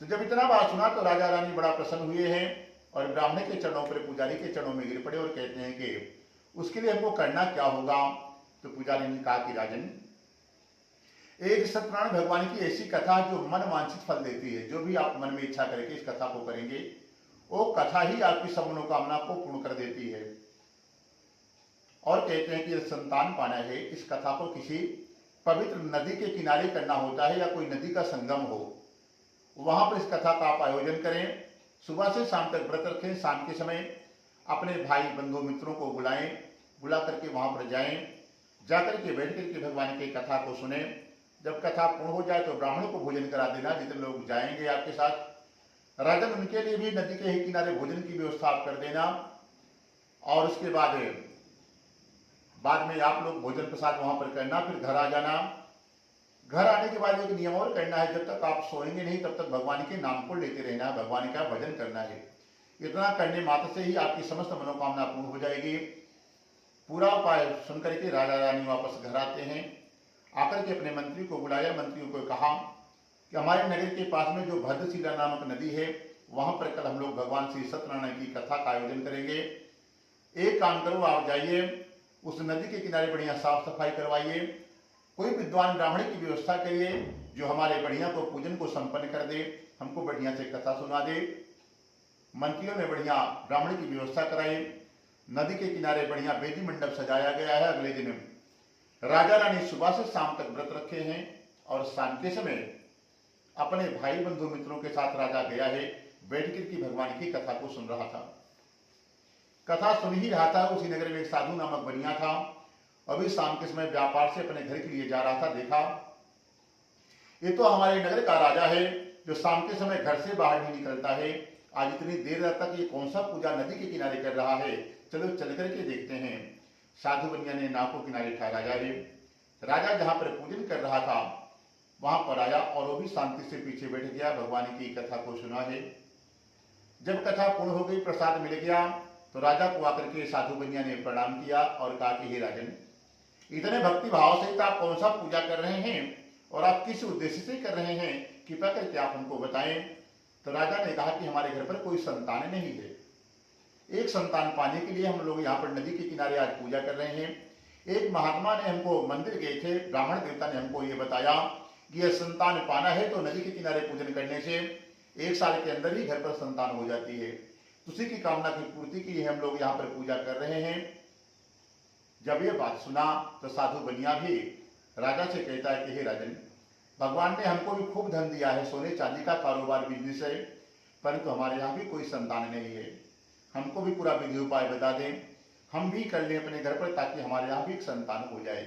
तो जब इतना बात सुना तो राजा रानी बड़ा प्रसन्न हुए हैं और ब्राह्मण के चरणों पर, पुजारी के चरणों में गिर पड़े और कहते हैं कि उसके लिए हमको करना क्या होगा? तो पुजारी ने कहा कि राजन, एक सत्यनारायण भगवान की ऐसी कथा जो मन वांछित फल देती है, जो भी आप मन में इच्छा करके इस कथा को करेंगे, वो कथा ही आपकी सब मनोकामना को पूर्ण कर देती है। और कहते हैं कि संतान पाना है, इस कथा को किसी पवित्र नदी के किनारे करना होता है, या कोई नदी का संगम हो, वहां पर इस कथा का आप आयोजन करें, सुबह से शाम तक व्रत रखें, शाम के समय अपने भाई बंधु मित्रों को बुलाएं, बुला करके वहां पर जाएं, जाकर के बैठ करके भगवान की कथा को सुने। जब कथा पूर्ण हो जाए तो ब्राह्मणों को भोजन करा देना, जितने लोग जाएंगे आपके साथ। राजन, उनके लिए भी नदी के ही किनारे भोजन की व्यवस्था आप कर देना, और उसके बाद में आप लोग भोजन प्रसाद वहां पर करना, फिर घर आ जाना। घर आने के बाद एक नियम और करना है, जब तक आप सोएंगे नहीं तब तक भगवान के नाम को लेते रहना है, भगवान का भजन करना है। इतना करने मात्र से ही आपकी समस्त मनोकामना पूर्ण हो जाएगी। पूरा उपाय सुनकर के राजा रानी वापस घर आते हैं। आकर के अपने मंत्री को बुलाया, मंत्रियों को कहा कि हमारे नगर के पास में जो भद्रशिला नामक नदी है, वहां पर कल हम लोग भगवान श्री सत्यनारायण की कथा का आयोजन करेंगे। एक काम करो, आप जाइए उस नदी के किनारे बढ़िया साफ सफाई करवाइए, कोई विद्वान ब्राह्मण की व्यवस्था करिए जो हमारे बढ़िया को पूजन को संपन्न कर दे, हमको बढ़िया से कथा सुना दे। मंत्रियों ने बढ़िया ब्राह्मण की व्यवस्था कराई। नदी के किनारे बढ़िया वेदी मंडप सजाया गया है। अगले दिन राजा रानी सुबह से शाम तक व्रत रखे हैं, और शाम के समय अपने भाई बंधु मित्रों के साथ राजा गया है, बैठकर की भगवान की कथा को सुन रहा था। कथा सुन ही रहा था, उसी नगर में एक साधु नामक बनिया था, अभी शाम के समय व्यापार से अपने घर के लिए जा रहा था। देखा ये तो हमारे नगर का राजा है, जो शाम के समय घर से बाहर नहीं निकलता है। आज इतनी देर तक ये कौन सा पूजा नदी के किनारे कर रहा है, चलो चल करके देखते हैं। साधु बनिया ने नाव को किनारे ठहरा जाए। राजा जहां पर पूजन कर रहा था वहां पर आया, और वो भी शांति से पीछे बैठ गया, भगवान की कथा को सुना है। जब कथा पूर्ण हो गई, प्रसाद मिल गया, तो राजा को आकर के साधु बनिया ने प्रणाम किया और कहा कि हे राजन, इतने भक्ति भाव से आप कौन सा पूजा कर रहे हैं और आप किस उद्देश्य से कर रहे हैं, कृपया करके आप हमको बताएं। तो राजा ने कहा कि हमारे घर पर कोई संतान नहीं है, एक संतान पाने के लिए हम लोग यहाँ पर नदी के किनारे आज पूजा कर रहे हैं। एक महात्मा ने हमको, मंदिर गए थे, ब्राह्मण देवता ने हमको ये बताया कि यह संतान पाना है तो नदी के किनारे पूजन करने से 1 साल के अंदर ही घर पर संतान हो जाती है। उसी की कामना की पूर्ति के लिए हम लोग यहाँ पर पूजा कर रहे हैं। जब ये बात सुना तो साधु बनिया भी राजा से कहता है कि हे राजन, भगवान ने हमको भी खूब धन दिया है, सोने चांदी का कारोबार बिजनेस है, परंतु हमारे यहाँ भी कोई संतान नहीं है। हमको भी पूरा विधि उपाय बता दें, हम भी कर लें अपने घर पर, ताकि हमारे यहाँ भी एक संतान हो जाए।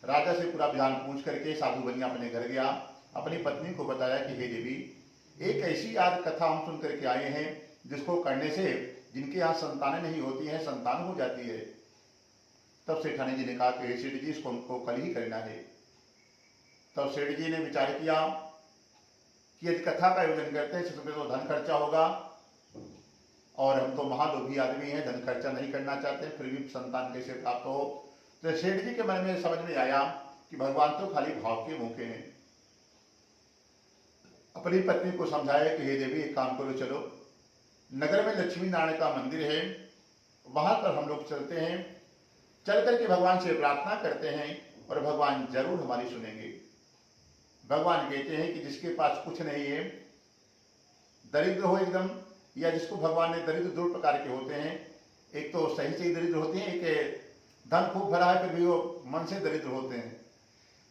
राजा से पूरा विधान पूछ करके साधु बनिया अपने घर गया, अपनी पत्नी को बताया कि हे देवी, एक ऐसी याद कथा हम सुन करके आए हैं जिसको करने से जिनके यहाँ संतानें नहीं होती हैं, संतान हो जाती है। तब सेठानी जी ने कहा कि सेठ जी, इसको हमको कल ही करना है। तब सेठ जी ने विचार किया कि यदि कथा का आयोजन करते हैं, इसमें तो धन खर्चा होगा, और हम तो महालोभी आदमी हैं, धन खर्चा नहीं करना चाहते, फिर भी संतान कैसे प्राप्त हो। तो सेठ जी के मन में समझ में आया कि भगवान तो खाली भाव के भूखे हैं। अपनी पत्नी को समझाया कि हे देवी, एक काम करो, चलो नगर में लक्ष्मी नारायण का मंदिर है, वहां पर हम लोग चलते हैं, चल करके भगवान से प्रार्थना करते हैं और भगवान जरूर हमारी सुनेंगे। भगवान कहते हैं कि जिसके पास कुछ नहीं है, दरिद्र हो एकदम, या जिसको भगवान ने दरिद्र 2 प्रकार के होते हैं, एक तो सही सही दरिद्र होते हैं, एक धन खूब भरा है फिर भी वो मन से दरिद्र होते हैं।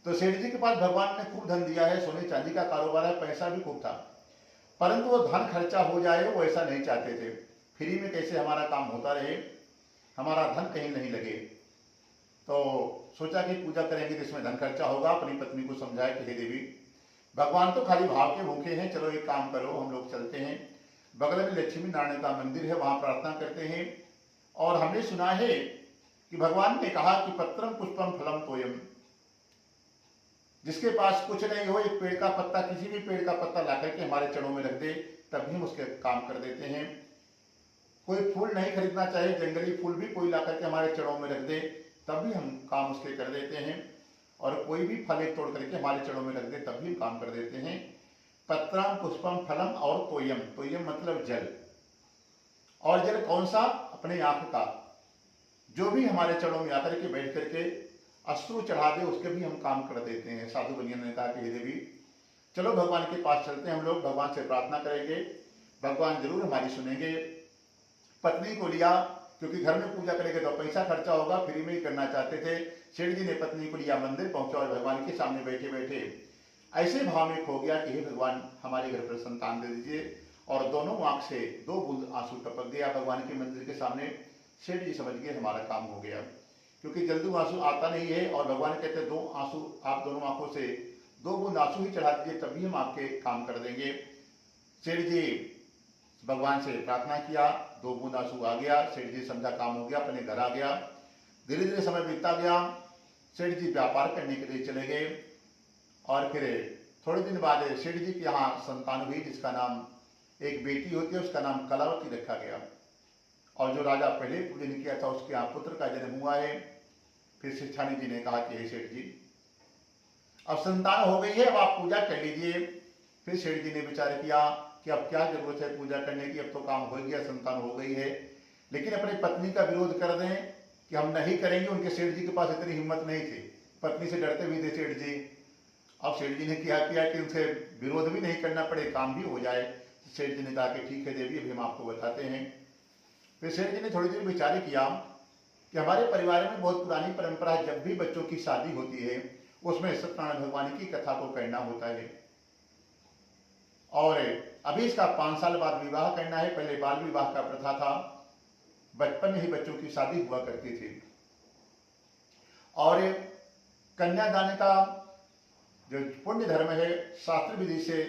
तो सेठ जी के पास भगवान ने खूब धन दिया है, सोने चांदी का कारोबार है, पैसा भी खूब था, परंतु वो धन खर्चा हो जाए वो ऐसा नहीं चाहते थे। फ्री में कैसे हमारा काम होता रहे, हमारा धन कहीं नहीं लगे। तो सोचा कि पूजा करेंगे तो इसमें धन खर्चा होगा। अपनी पत्नी को समझाया कि हे देवी, भगवान तो खाली भाव के भूखे हैं, चलो एक काम करो, हम लोग चलते हैं, बगल में लक्ष्मी नारायण का मंदिर है, वहां प्रार्थना करते हैं। और हमने सुना है कि भगवान ने कहा कि पत्रम पुष्पम फलम तोयम, जिसके पास कुछ नहीं हो, एक पेड़ का पत्ता, किसी भी पेड़ का पत्ता ला करके हमारे चरणों में रख दे, तब भी हम उसके काम कर देते हैं। कोई फूल नहीं खरीदना चाहिए, जंगली फूल भी कोई ला करके हमारे चरणों में रख दे, तब भी हम काम उसके कर देते हैं। और कोई भी फल एक तोड़ करके हमारे चरणों में रख दे, तब भी हम काम कर देते हैं। पत्रम पुष्पम फलम और तोयम, तोयम मतलब जल। और जल कौन सा? अपने आंख का। जो भी हमारे चरणों में आकर के बैठ करके अश्रु चढ़ा दे, उसके भी हम काम कर देते हैं। साधु बनिया ने कहा कि हे देवी, चलो भगवान के पास चलते हैं, हम लोग भगवान से प्रार्थना करेंगे, भगवान जरूर हमारी सुनेंगे। पत्नी को लिया, क्योंकि घर में पूजा करेंगे तो पैसा खर्चा होगा, फ्री में ही करना चाहते थे। सेठ जी ने पत्नी को लिया, मंदिर पहुंचा और भगवान के सामने बैठे बैठे ऐसे भाव में खो गया कि हे भगवान, हमारे घर पर संतान दे दीजिए। और दोनों आंख से 2 बूंद आंसू टपक गया भगवान के मंदिर के सामने। सेठ जी समझ गए हमारा काम हो गया, क्योंकि जल्दी आंसू आता नहीं है। और भगवान कहते हैं 2 आंसू, आप दोनों आंखों से 2 बूंद आंसू ही चढ़ा दीजिए, तभी हम आपके काम कर देंगे। सेठ जी भगवान से प्रार्थना किया, 2 बूंद आंसू आ गया। सेठ जी समझा काम हो गया, अपने घर आ गया। धीरे धीरे समय बीतता गया। सेठ जी व्यापार करने के लिए चले गए। और फिर थोड़े दिन बाद सेठ जी के यहाँ संतान हुई, जिसका नाम, एक बेटी होती है, उसका नाम कलावती रखा गया। और जो राजा पहले पूजन किया था, उसके यहाँ पुत्र का जन्म हुआ है। फिर शिक्षानी जी ने कहा कि हे सेठ जी, अब संतान हो गई है, अब आप पूजा कर लीजिए। फिर सेठ जी ने विचार किया कि अब क्या जरूरत है पूजा करने की, अब तो काम हो गया, संतान हो गई है। लेकिन अपनी पत्नी का विरोध कर दें कि हम नहीं करेंगे, उनके सेठ जी के पास इतनी हिम्मत नहीं थी, पत्नी से डरते भी थे सेठ जी। अब सेठ जी ने क्या किया कि उनसे विरोध भी नहीं करना पड़े, काम भी हो जाए। सेठ जी ने कहा कि ठीक है देवी, अभी हम आपको बताते हैं। फिर सेठ जी ने थोड़ी देर विचार किया कि हमारे परिवार में बहुत पुरानी परंपरा है, जब भी बच्चों की शादी होती है उसमें सत्यनारायण भगवान की कथा को कहना होता है। और अभी इसका 5 साल बाद विवाह करना है। पहले बाल विवाह का प्रथा था, बचपन में ही बच्चों की शादी हुआ करती थी। और कन्यादान का जो पुण्य धर्म है, शास्त्र विधि से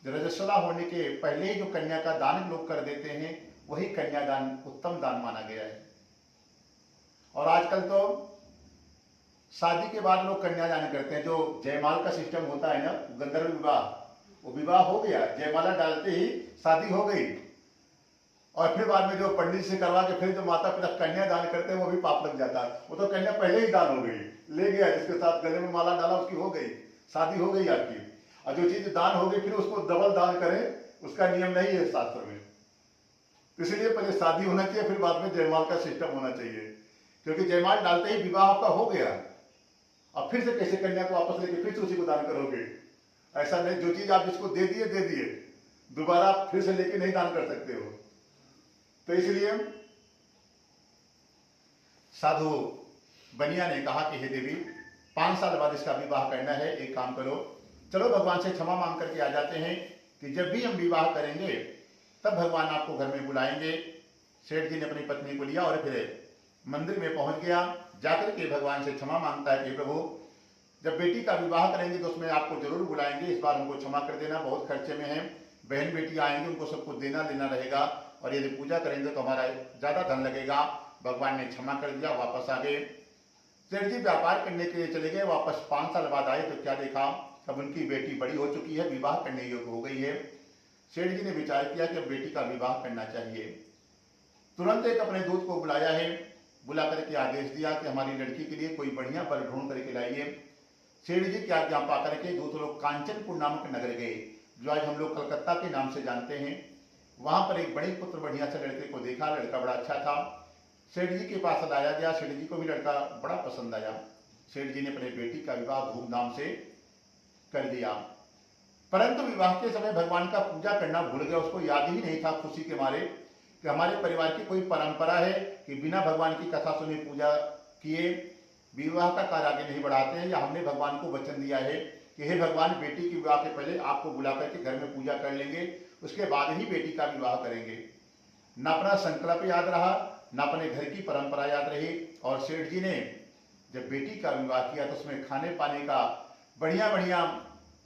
रजस्वला होने के पहले ही जो कन्या का दान लोग कर देते हैं, वही कन्यादान उत्तम दान माना गया है। और आजकल तो शादी के बाद लोग कन्यादान करते हैं। जो जयमाल का सिस्टम होता है ना, गंधर्व विवाह, वो विवाह हो गया, जयमाला डालते ही शादी हो गई। और फिर बाद में जो पंडित से करवा के फिर जो माता पिता कन्यादान करते हैं, वो भी पाप लग जाता है। वो तो कन्या पहले ही दान हो गई, ले गया, जिसके साथ गले में माला डाला उसकी हो गई, शादी हो गई आपकी। और जो चीज दान हो गई फिर उसको डबल दान करें, उसका नियम नहीं है शास्त्र में। इसलिए पहले शादी होना चाहिए, फिर बाद में जयमाल का सिस्टम होना चाहिए। क्योंकि जयमाल डालते ही विवाह आपका हो गया, अब फिर से कैसे कन्या को वापस लेके फिर से उसी को दान करोगे? ऐसा नहीं, जो चीज आप जिसको दे दिए, दोबारा आप फिर से लेके नहीं दान कर सकते हो। तो इसलिए साधु बनिया ने कहा कि हे देवी, 5 साल बाद इसका विवाह करना है, एक काम करो, चलो भगवान से क्षमा मांग करके आ जाते हैं कि जब भी हम विवाह करेंगे तब भगवान आपको घर में बुलाएंगे। सेठ जी ने अपनी पत्नी को लिया और फिर मंदिर में पहुंच गया। जाकर के भगवान से क्षमा मांगता है कि प्रभु, जब बेटी का विवाह करेंगे तो उसमें आपको जरूर बुलाएंगे, इस बार हमको क्षमा कर देना, बहुत खर्चे में है, बहन बेटी आएंगे, उनको सबको देना लेना रहेगा, और यदि पूजा करेंगे तो हमारा ज्यादा धन लगेगा। भगवान ने क्षमा कर दिया, वापस आ गए। सेठ जी व्यापार करने के लिए चले गए। वापस 5 साल बाद आए तो क्या देखा, अब उनकी बेटी बड़ी हो चुकी है, विवाह करने योग्य हो गई है। सेठ जी ने विचार किया कि अब बेटी का विवाह करना चाहिए। तुरंत एक अपने दूत को बुलाया है, बुला करके आदेश दिया कि हमारी लड़की के लिए कोई बढ़िया वर ढूंढ करके लाइए। सेठ जी की आज्ञा पा करके दूत लोग कांचनपुर नामक नगर गए, जो आज हम लोग कलकत्ता के नाम से जानते हैं। वहां पर एक बड़े पुत्र बढ़िया से लड़के को देखा, लड़का बड़ा अच्छा था, सेठ जी के पास लाया गया। सेठ जी को भी लड़का बड़ा पसंद आया। सेठ जी ने अपने बेटी का विवाह धूमधाम से कर दिया। परंतु विवाह के समय भगवान का पूजा करना भूल गया, उसको याद ही नहीं था खुशी के मारे कि हमारे परिवार की कोई परंपरा है कि बिना भगवान की कथा सुने पूजा किए विवाह का कार्य आगे नहीं बढ़ाते हैं। या हमने भगवान को वचन दिया है कि हे भगवान, बेटी के विवाह के पहले आपको बुला करके घर में पूजा कर लेंगे, उसके बाद ही बेटी का विवाह करेंगे। न अपना संकल्प याद रहा, न अपने घर की परंपरा याद रही। और सेठ जी ने जब बेटी का विवाह किया तो उसमें खाने पाने का बढ़िया बढ़िया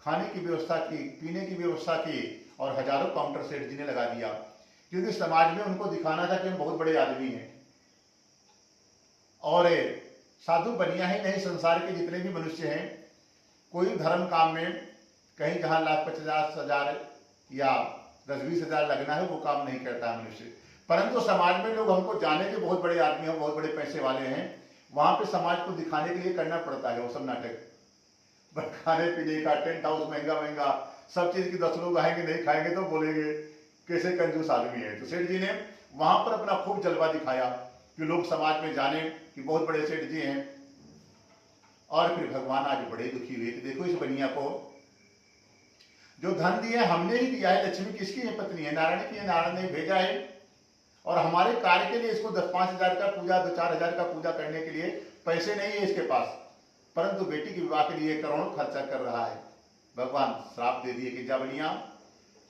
खाने की व्यवस्था की, पीने की व्यवस्था की, और हजारों काउंटर सेठ जी ने लगा दिया, क्योंकि समाज में उनको दिखाना था कि हम बहुत बड़े आदमी हैं। और साधु बनिया ही नहीं, संसार के जितने भी मनुष्य हैं, कोई धर्म काम में कहीं जहां लाख 50,000 या 10-20 हजार लगना है वो काम नहीं करता है मनुष्य। परंतु समाज में लोग हमको जाने के बहुत बड़े आदमी हैं, बहुत बड़े पैसे वाले हैं, वहां पे समाज को दिखाने के लिए करना पड़ता है वो सब नाटक। बट खाने पीने का टेंट हाउस महंगा महंगा सब चीज की 10 लोग आएंगे, नहीं खाएंगे तो बोलेंगे कैसे कंजूस आदमी है। तो सेठ जी ने वहां पर अपना खूब जलवा दिखाया कि लोग समाज में जाने कि बहुत बड़े सेठ जी हैं। और फिर भगवान आज बड़े दुखी हुए कि देखो इस बनिया को जो धन दिया हमने ही दिया है, लक्ष्मी किसकी है? पत्नी है, नारायण की है, नारायण ने भेजा है। और हमारे कार्य के लिए इसको 10-5 हजार का पूजा, 2-4 हजार का पूजा करने के लिए पैसे नहीं है इसके पास, परंतु बेटी के विवाह के लिए करोड़ों खर्चा कर रहा है। भगवान श्राप दे दिए कि जा बनिया,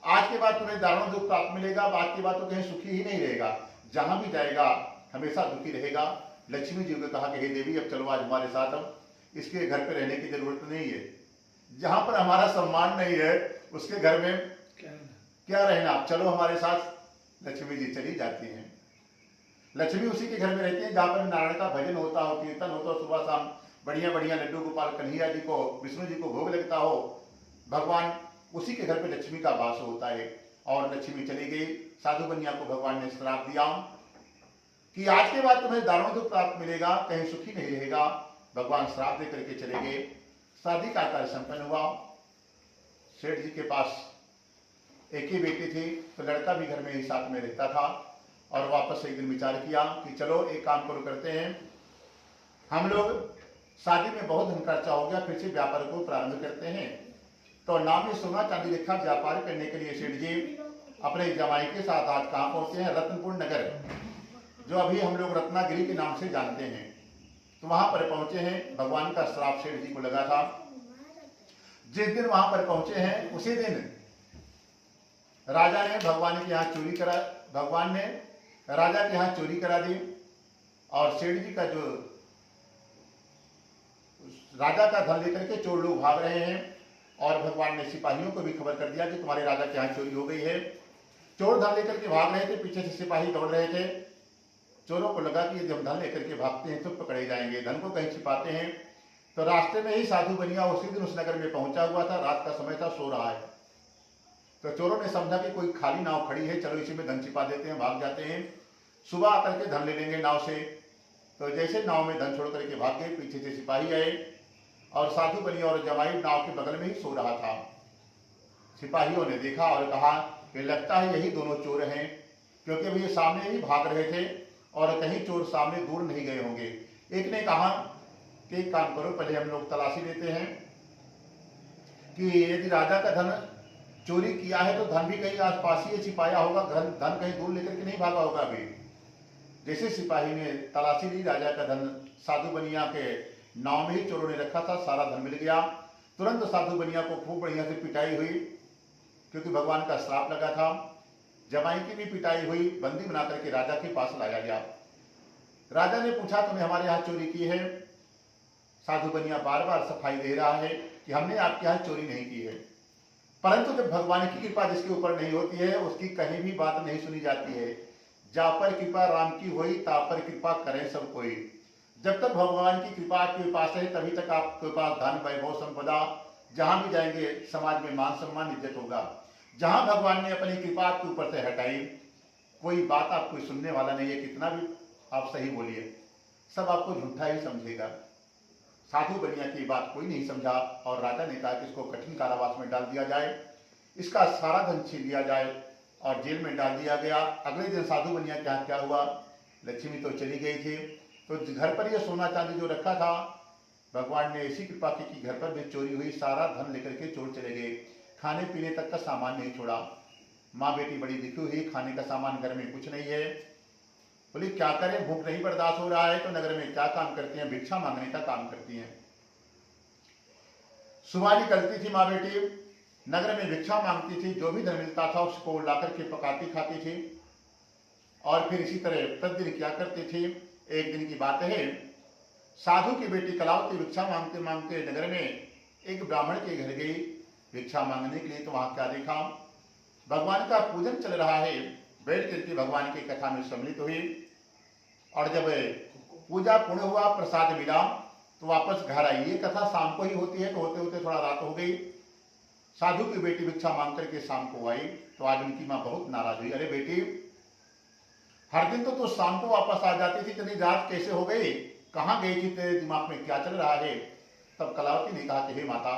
आज के बाद तुम्हें दारुण दुख प्राप्त मिलेगा, आज के बाद तो कहीं सुखी ही नहीं रहेगा, जहां भी जाएगा हमेशा दुखी रहेगा। लक्ष्मी जी को कहा कि हे देवी, अब चलो आज हमारे साथ, हम इसके घर पे रहने की जरूरत नहीं है, जहां पर हमारा सम्मान नहीं है उसके घर में क्या रहना, आप चलो हमारे साथ। लक्ष्मी जी चली जाती हैं। लक्ष्मी उसी के घर में रहती है जहां पर नारायण का भजन होता हो, कीर्तन होता हो, सुबह शाम बढ़िया बढ़िया लड्डू गोपाल कन्हैया जी को, विष्णु जी को भोग लगता हो। भगवान उसी के घर पे लक्ष्मी का वास होता है। और लक्ष्मी चली गई। साधु बनिया को भगवान ने श्राप दिया कि आज के बाद तुम्हें दारुण दुख प्राप्त मिलेगा, कहीं सुखी नहीं रहेगा। भगवान श्राप दे करके चले गए। शादी का कार्य संपन्न हुआ। सेठ जी के पास एक ही बेटी थी, तो लड़का भी घर में ही साथ में रहता था। और वापस एक दिन विचार किया कि चलो एक काम करो करते हैं, हम लोग शादी में बहुत धन खर्चा हो गया, फिर से व्यापार को प्रारंभ करते हैं। तो नाम में सोना चांदी रखा, व्यापार करने के लिए सेठ जी अपने जमाई के साथ आज कहाँ पहुंचे हैं? रत्नपुर नगर, जो अभी हम लोग रत्नागिरी के नाम से जानते हैं। तो वहां पर पहुंचे हैं। भगवान का श्राप सेठ जी को लगा था। जिस दिन वहां पर पहुंचे हैं उसी दिन राजा ने भगवान के यहाँ चोरी करा, भगवान ने राजा के यहाँ चोरी करा दी। और सेठ जी का जो राजा का धन लेकर के चोर लोग भाग रहे हैं। और भगवान ने सिपाहियों को भी खबर कर दिया कि तुम्हारे राजा के यहाँ चोरी हो गई है। चोर धन लेकर के भाग रहे थे, पीछे से सिपाही दौड़ रहे थे। चोरों को लगा कि यदि हम धन लेकर के भागते हैं तो पकड़े जाएंगे, धन को कहीं छिपाते हैं। तो रास्ते में ही साधु बनिया उसी दिन उस नगर में पहुंचा हुआ था। रात का समय था, सो रहा है। तो चोरों ने समझा कि कोई खाली नाव खड़ी है, चलो इसी में धन छिपा देते हैं, भाग जाते हैं, सुबह आकर के धन ले लेंगे नाव से। तो जैसे नाव में धन छोड़ करके भाग गए, पीछे से सिपाही आए और साधु बनिया और जमाई नाव के बगल में ही सो रहा था। सिपाहियों ने देखा और कहा कि लगता है यही दोनों चोर हैं, क्योंकि अभी ये सामने ही भाग रहे थे और कहीं चोर सामने दूर नहीं गए होंगे। एक ने कहा कि एक काम करो, पहले हम लोग तलाशी लेते हैं कि यदि राजा का धन चोरी किया है तो धन भी कहीं आसपास ही छिपाया होगा, धन कहीं दूर लेकर के नहीं भागा होगा। अभी जैसे सिपाही ने तलाशी ली, राजा का धन साधु बनिया के नाव में ही चोरों ने रखा था, सारा धन मिल गया। तुरंत साधु बनिया को खूब बढ़िया से पिटाई हुई, क्योंकि भगवान का श्राप लगा था। जमाई की भी पिटाई हुई, बंदी बना करके राजा के पास लाया गया। राजा ने पूछा तुमने हमारे यहाँ चोरी की है? साधु बनिया बार बार सफाई दे रहा है कि हमने आपके यहाँ चोरी नहीं की है। परंतु जब भगवान की कृपा जिसके ऊपर नहीं होती है उसकी कहीं भी बात नहीं सुनी जाती है। जा पर कृपा राम की हुई, ता पर कृपा करें सब कोई। जब तक भगवान की कृपा आपके पास है तभी तक आपके पास धन वैभव संपदा, जहां भी जाएंगे समाज में मान सम्मान इज्जत होगा। जहां भगवान ने अपनी कृपा आपके ऊपर से हटाई, कोई बात आपको सुनने वाला नहीं है, कितना भी आप सही बोलिए, सब आपको झूठा ही समझेगा। साधु बनिया की बात कोई नहीं समझा और राजा ने कहा कि इसको कठिन कारावास में डाल दिया जाए, इसका सारा धन छीन लिया जाए और जेल में डाल दिया गया। अगले दिन साधु बनिया क्या हुआ, लक्ष्मी तो चली गई थी, तो घर पर ये सोना चांदी जो रखा था, भगवान ने ऐसी कृपा की कि घर पर भी चोरी हुई, सारा धन लेकर के चोर चले गए, खाने पीने तक का सामान नहीं छोड़ा। माँ बेटी बड़ी दुखी हुई, खाने का सामान घर में कुछ नहीं है। बोली क्या करें, भूख नहीं बर्दाश्त हो रहा है, तो नगर में क्या काम करती हैं? भिक्षा मांगने का काम करती हैं। सुबह निकलती थी माँ बेटी, नगर में भिक्षा मांगती थी, जो भी धन मिलता था उसको ला करके पकाती खाती थी और फिर इसी तरह प्रतिदिन क्या करती थी। एक दिन की बात है, साधु की बेटी कलावती भिक्षा मांगते मांगते नगर में एक ब्राह्मण के घर गई भिक्षा मांगने के लिए। तो वहां क्या देखा, भगवान का पूजन चल रहा है, बैठ करके भगवान की कथा में सम्मिलित हुई और जब पूजा पूर्ण हुआ, प्रसाद मिला तो वापस घर आई। ये कथा शाम को ही होती है, तो होते होते थोड़ा रात हो गई। साधु की बेटी भिक्षा मांग करके शाम को आई तो आज उनकी माँ बहुत नाराज हुई। अरे बेटी, हर दिन तो तू शाम को वापस आ जाती थी, इतनी रात कैसे हो गई, कहाँ गई थी, तेरे दिमाग में क्या चल रहा है। तब कलावती ने कहा कि हे माता,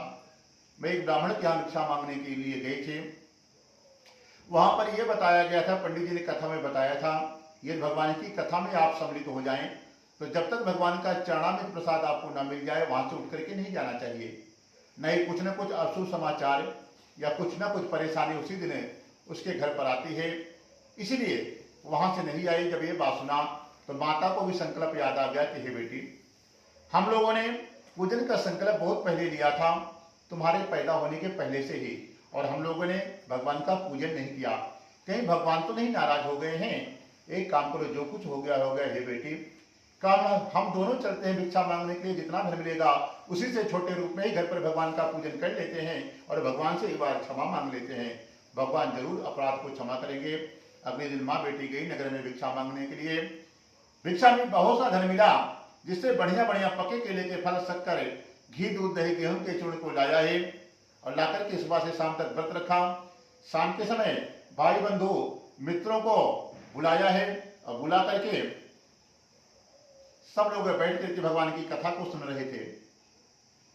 मैं एक ब्राह्मण के यहाँ भिक्षा मांगने के लिए गई थी। वहां पर यह बताया गया था, पंडित जी ने कथा में बताया था, ये भगवान की कथा में आप सम्मिलित हो जाएं तो जब तक भगवान का चरणामृत प्रसाद आपको न मिल जाए वहां से उठ करके नहीं जाना चाहिए, नहीं कुछ न कुछ अशुभ समाचार या कुछ न कुछ परेशानी उसी दिन उसके घर पर आती है। इसीलिए वहां से नहीं आई। जब ये बात सुना तो माता को भी संकल्प याद आ गया कि हे बेटी, हम लोगों ने पूजन का संकल्प बहुत पहले लिया था, तुम्हारे पैदा होने के पहले से ही, और हम लोगों ने भगवान का पूजन नहीं किया। कहीं भगवान तो नहीं नाराज हो गए हैं। एक काम करो, जो कुछ हो गया हे बेटी, काम हम दोनों चलते हैं भिक्षा मांगने के लिए, जितना धन मिलेगा उसी से छोटे रूप में ही घर पर भगवान का पूजन कर लेते हैं और भगवान से एक बार क्षमा मांग लेते हैं। भगवान जरूर अपराध को क्षमा करेंगे। अगले दिन माँ बेटी गई नगर में भिक्षा मांगने के लिए। भिक्षा में बहुत सा धन मिला, जिससे बढ़िया बढ़िया पके केले के फल, शक्कर, घी, दूध, दही, गेहूं के चूर्ण को लाया है और लाकर के सुबह से शाम तक व्रत रखा। शाम के समय भाई बंधु मित्रों को बुलाया है और बुला करके सब लोग बैठ करके भगवान की कथा को सुन रहे थे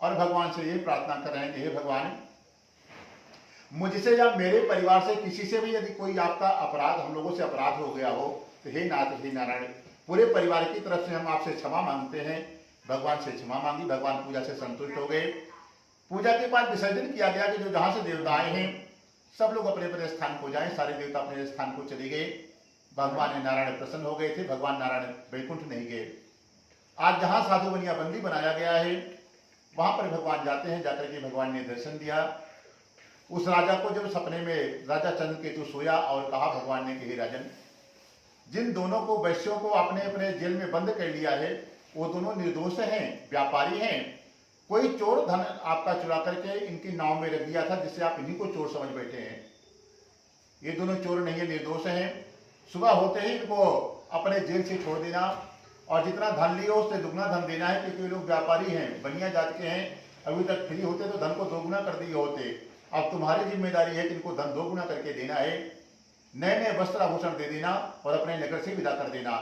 और भगवान से ये प्रार्थना कर रहे हैं कि हे भगवान, मुझसे या मेरे परिवार से किसी से भी यदि कोई आपका अपराध, हम लोगों से अपराध हो गया हो तो हे नाथ, हे नारायण, पूरे परिवार की तरफ से हम आपसे क्षमा मांगते हैं। भगवान से क्षमा मांगी, भगवान पूजा से संतुष्ट हो गए। पूजा के बाद विसर्जन किया गया कि जो जहां से देवता आए हैं सब लोग अपने अपने स्थान को जाएं। सारे देवता अपने स्थान को चले गए। भगवान नारायण प्रसन्न हो गए थे, भगवान नारायण वैकुंठ नहीं गए। आज जहां साधु बनिया बंदी बनाया गया है वहां पर भगवान जाते हैं। जाकर के भगवान ने दर्शन दिया उस राजा को। जब सपने में राजा चंद्रकेतु सोया और कहा भगवान ने कि हे राजन, जिन दोनों को वैश्यों को आपने अपने जेल में बंद कर लिया है वो दोनों निर्दोष हैं, व्यापारी हैं। कोई चोर धन आपका चुरा करके इनकी नाव में रख दिया था, जिससे आप इन्हीं को चोर समझ बैठे हैं। ये दोनों चोर नहीं है, निर्दोष हैं। सुबह होते ही इनको अपने जेल से छोड़ देना और जितना धन लियो उससे दुगना धन देना है, क्योंकि ये लोग व्यापारी हैं, बनिया जात के हैं। अभी तक फ्री होते तो धन को दोगुना कर दिए होते। अब तुम्हारी जिम्मेदारी है कि इनको धन दोगुना करके देना है। नए नए वस्त्र आभूषण दे देना और अपने नगर से विदा कर देना।